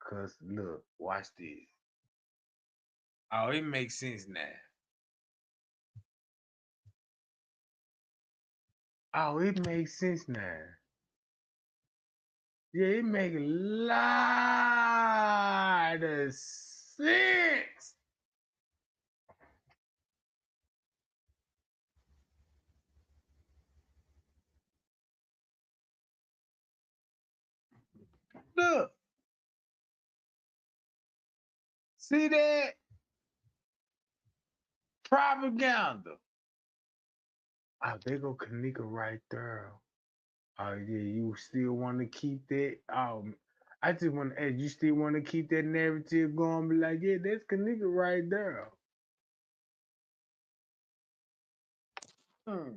Cause look, watch this. Oh, it makes sense now. Oh, it makes sense now. Yeah, it makes a lot of sense. Look. See that? Propaganda. Oh, there go Kanika right there. Oh, yeah, you still want to keep that? I just want to ask, you still want to keep that narrative going? Be like, yeah, that's Kanika right there. Mm.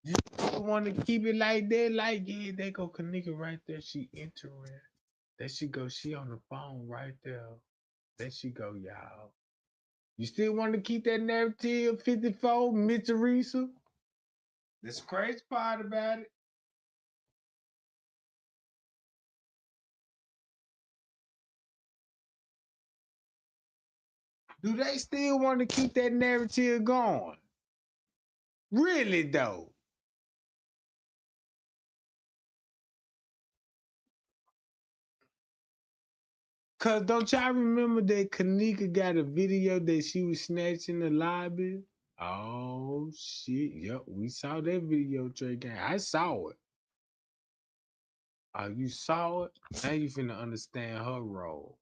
You want to keep it like that? Like, yeah, they go Kanika right there. She entering. There she go. She on the phone right there. There she go, y'all. You still want to keep that narrative 54, Miss Teresa? That's the crazy part about it. Do they still want to keep that narrative going? Really, though? Cause don't y'all remember that Kanika got a video that she was snatching the lobby? Oh shit! Yep, we saw that video, Trey Gang. I saw it. Oh, you saw it? Now you finna understand her role.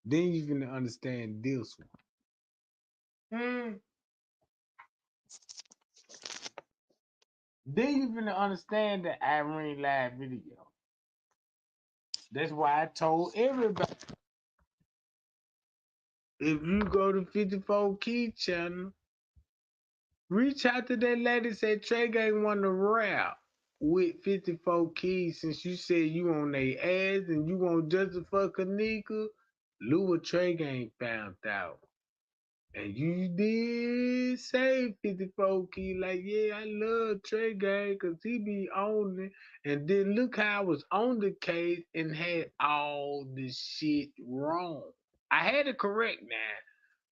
Then you finna understand this one. Then you finna understand the Irene Live video. That's why I told everybody. If you go to 54 Key channel, reach out to that lady, say Trey Gang want to rap with 54 Keys since you said you on their ass and you want Justice for Kanika. Look what Trey Gang found out. And you did say 54 Key, like, yeah, I love Trey Gang because he be on it. And then look how I was on the case and had all this shit wrong. I had it correct now,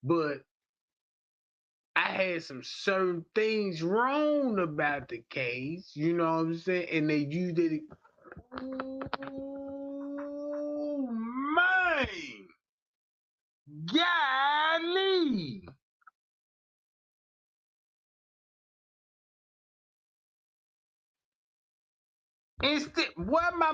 but I had some certain things wrong about the case, you know what I'm saying? And they used it. Oh, man. Golly. Instead, what my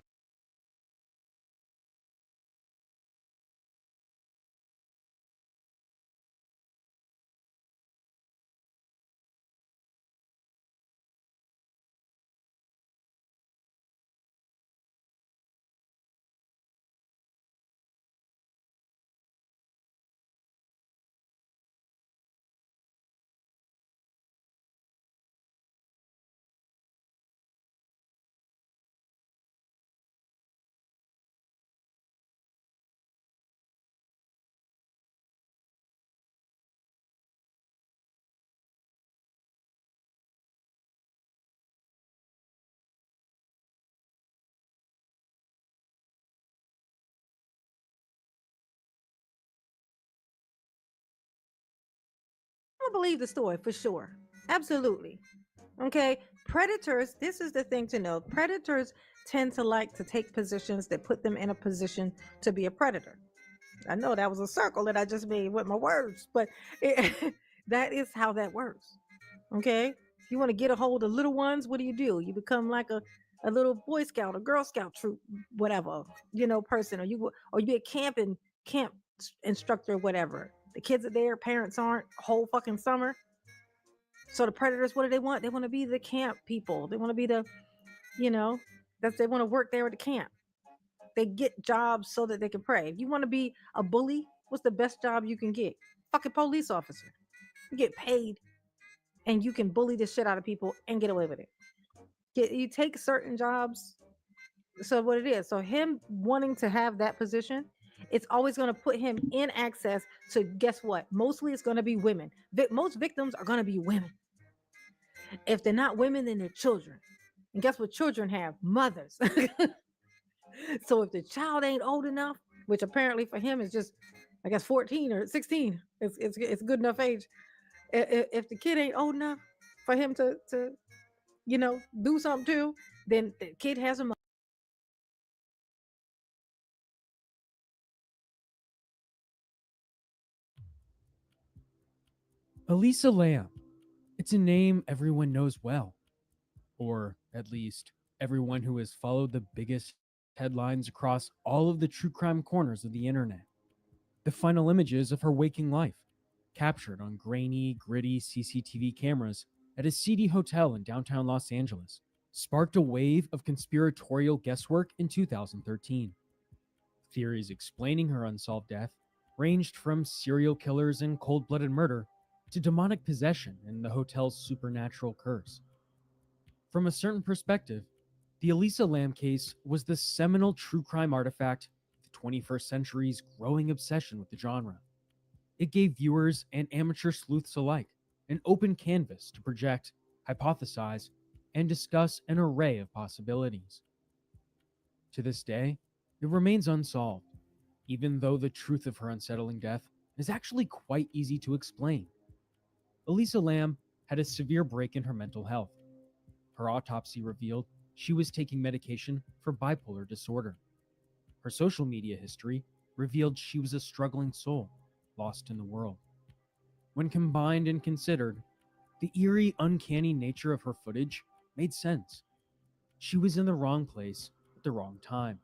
I believe the story for sure. Absolutely. Okay. Predators, this is the thing to know. Predators tend to like to take positions that put them in a position to be a predator. I know that was a circle that I just made with my words, but that is how that works. Okay. If you want to get a hold of little ones, what do? You become like a little Boy Scout or Girl Scout troop, whatever, person, or you be a camp instructor, whatever. The kids are there, parents aren't, whole fucking summer. So the predators, what do they want? They want to be the camp people. They want to be the, they want to work there at the camp. They get jobs so that they can prey. If you want to be a bully, what's the best job you can get? Fucking police officer. You get paid and you can bully the shit out of people and get away with it. You take certain jobs. So what it is, so him wanting to have that position, it's always going to put him in access to, guess what? Mostly it's going to be women. Most victims are going to be women. If they're not women, then they're children. And guess what children have? Mothers. So if the child ain't old enough, which apparently for him is just, I guess, 14 or 16, it's good enough age. If the kid ain't old enough for him to do something to, then the kid has a mother. Elisa Lam. It's a name everyone knows well, or at least everyone who has followed the biggest headlines across all of the true crime corners of the internet. The final images of her waking life, captured on grainy, gritty CCTV cameras at a seedy hotel in downtown Los Angeles, sparked a wave of conspiratorial guesswork in 2013. Theories explaining her unsolved death ranged from serial killers and cold-blooded murder to demonic possession and the hotel's supernatural curse. From a certain perspective, the Elisa Lam case was the seminal true crime artifact of the 21st century's growing obsession with the genre. It gave viewers and amateur sleuths alike an open canvas to project, hypothesize, and discuss an array of possibilities. To this day, it remains unsolved, even though the truth of her unsettling death is actually quite easy to explain. Elisa Lam had a severe break in her mental health. Her autopsy revealed she was taking medication for bipolar disorder. Her social media history revealed she was a struggling soul, lost in the world. When combined and considered, the eerie, uncanny nature of her footage made sense. She was in the wrong place at the wrong time.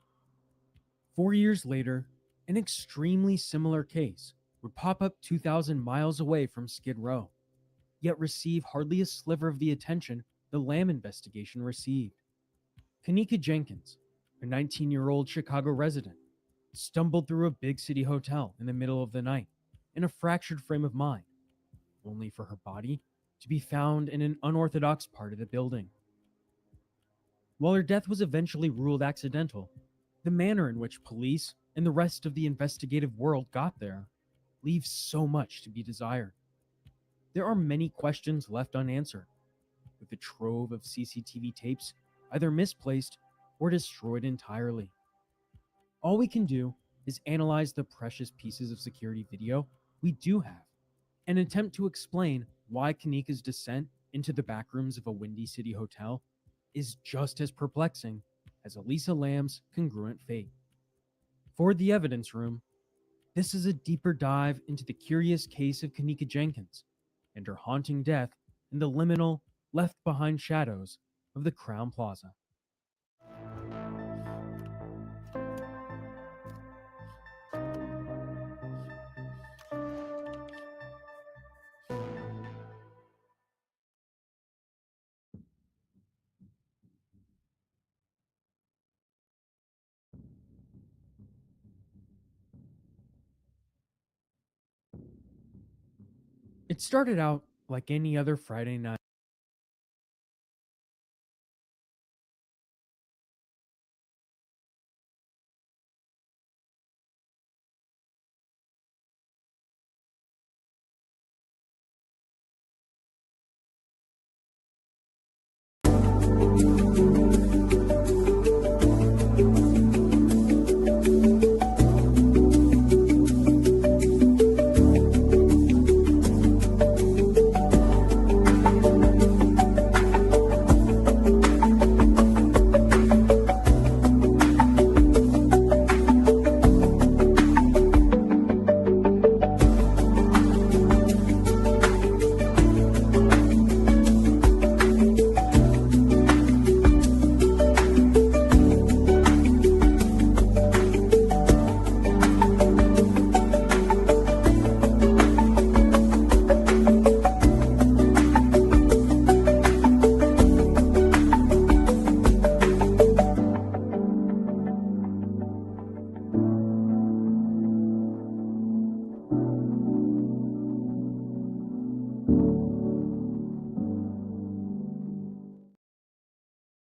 4 years later, An extremely similar case would pop up 2,000 miles away from Skid Row, yet receive hardly a sliver of the attention the Lamb investigation received. Kenneka Jenkins, a 19-year-old Chicago resident, stumbled through a big city hotel in the middle of the night in a fractured frame of mind, only for her body to be found in an unorthodox part of the building. While her death was eventually ruled accidental, the manner in which police and the rest of the investigative world got there leaves so much to be desired. There are many questions left unanswered, with a trove of CCTV tapes either misplaced or destroyed entirely. All we can do is analyze the precious pieces of security video we do have and attempt to explain why Kenneka's descent into the backrooms of a Windy City hotel is just as perplexing as Elisa Lamb's congruent fate. For The Evidence Room, this is a deeper dive into the curious case of Kenneka Jenkins and her haunting death in the liminal, left-behind shadows of the Crowne Plaza. It started out like any other Friday night.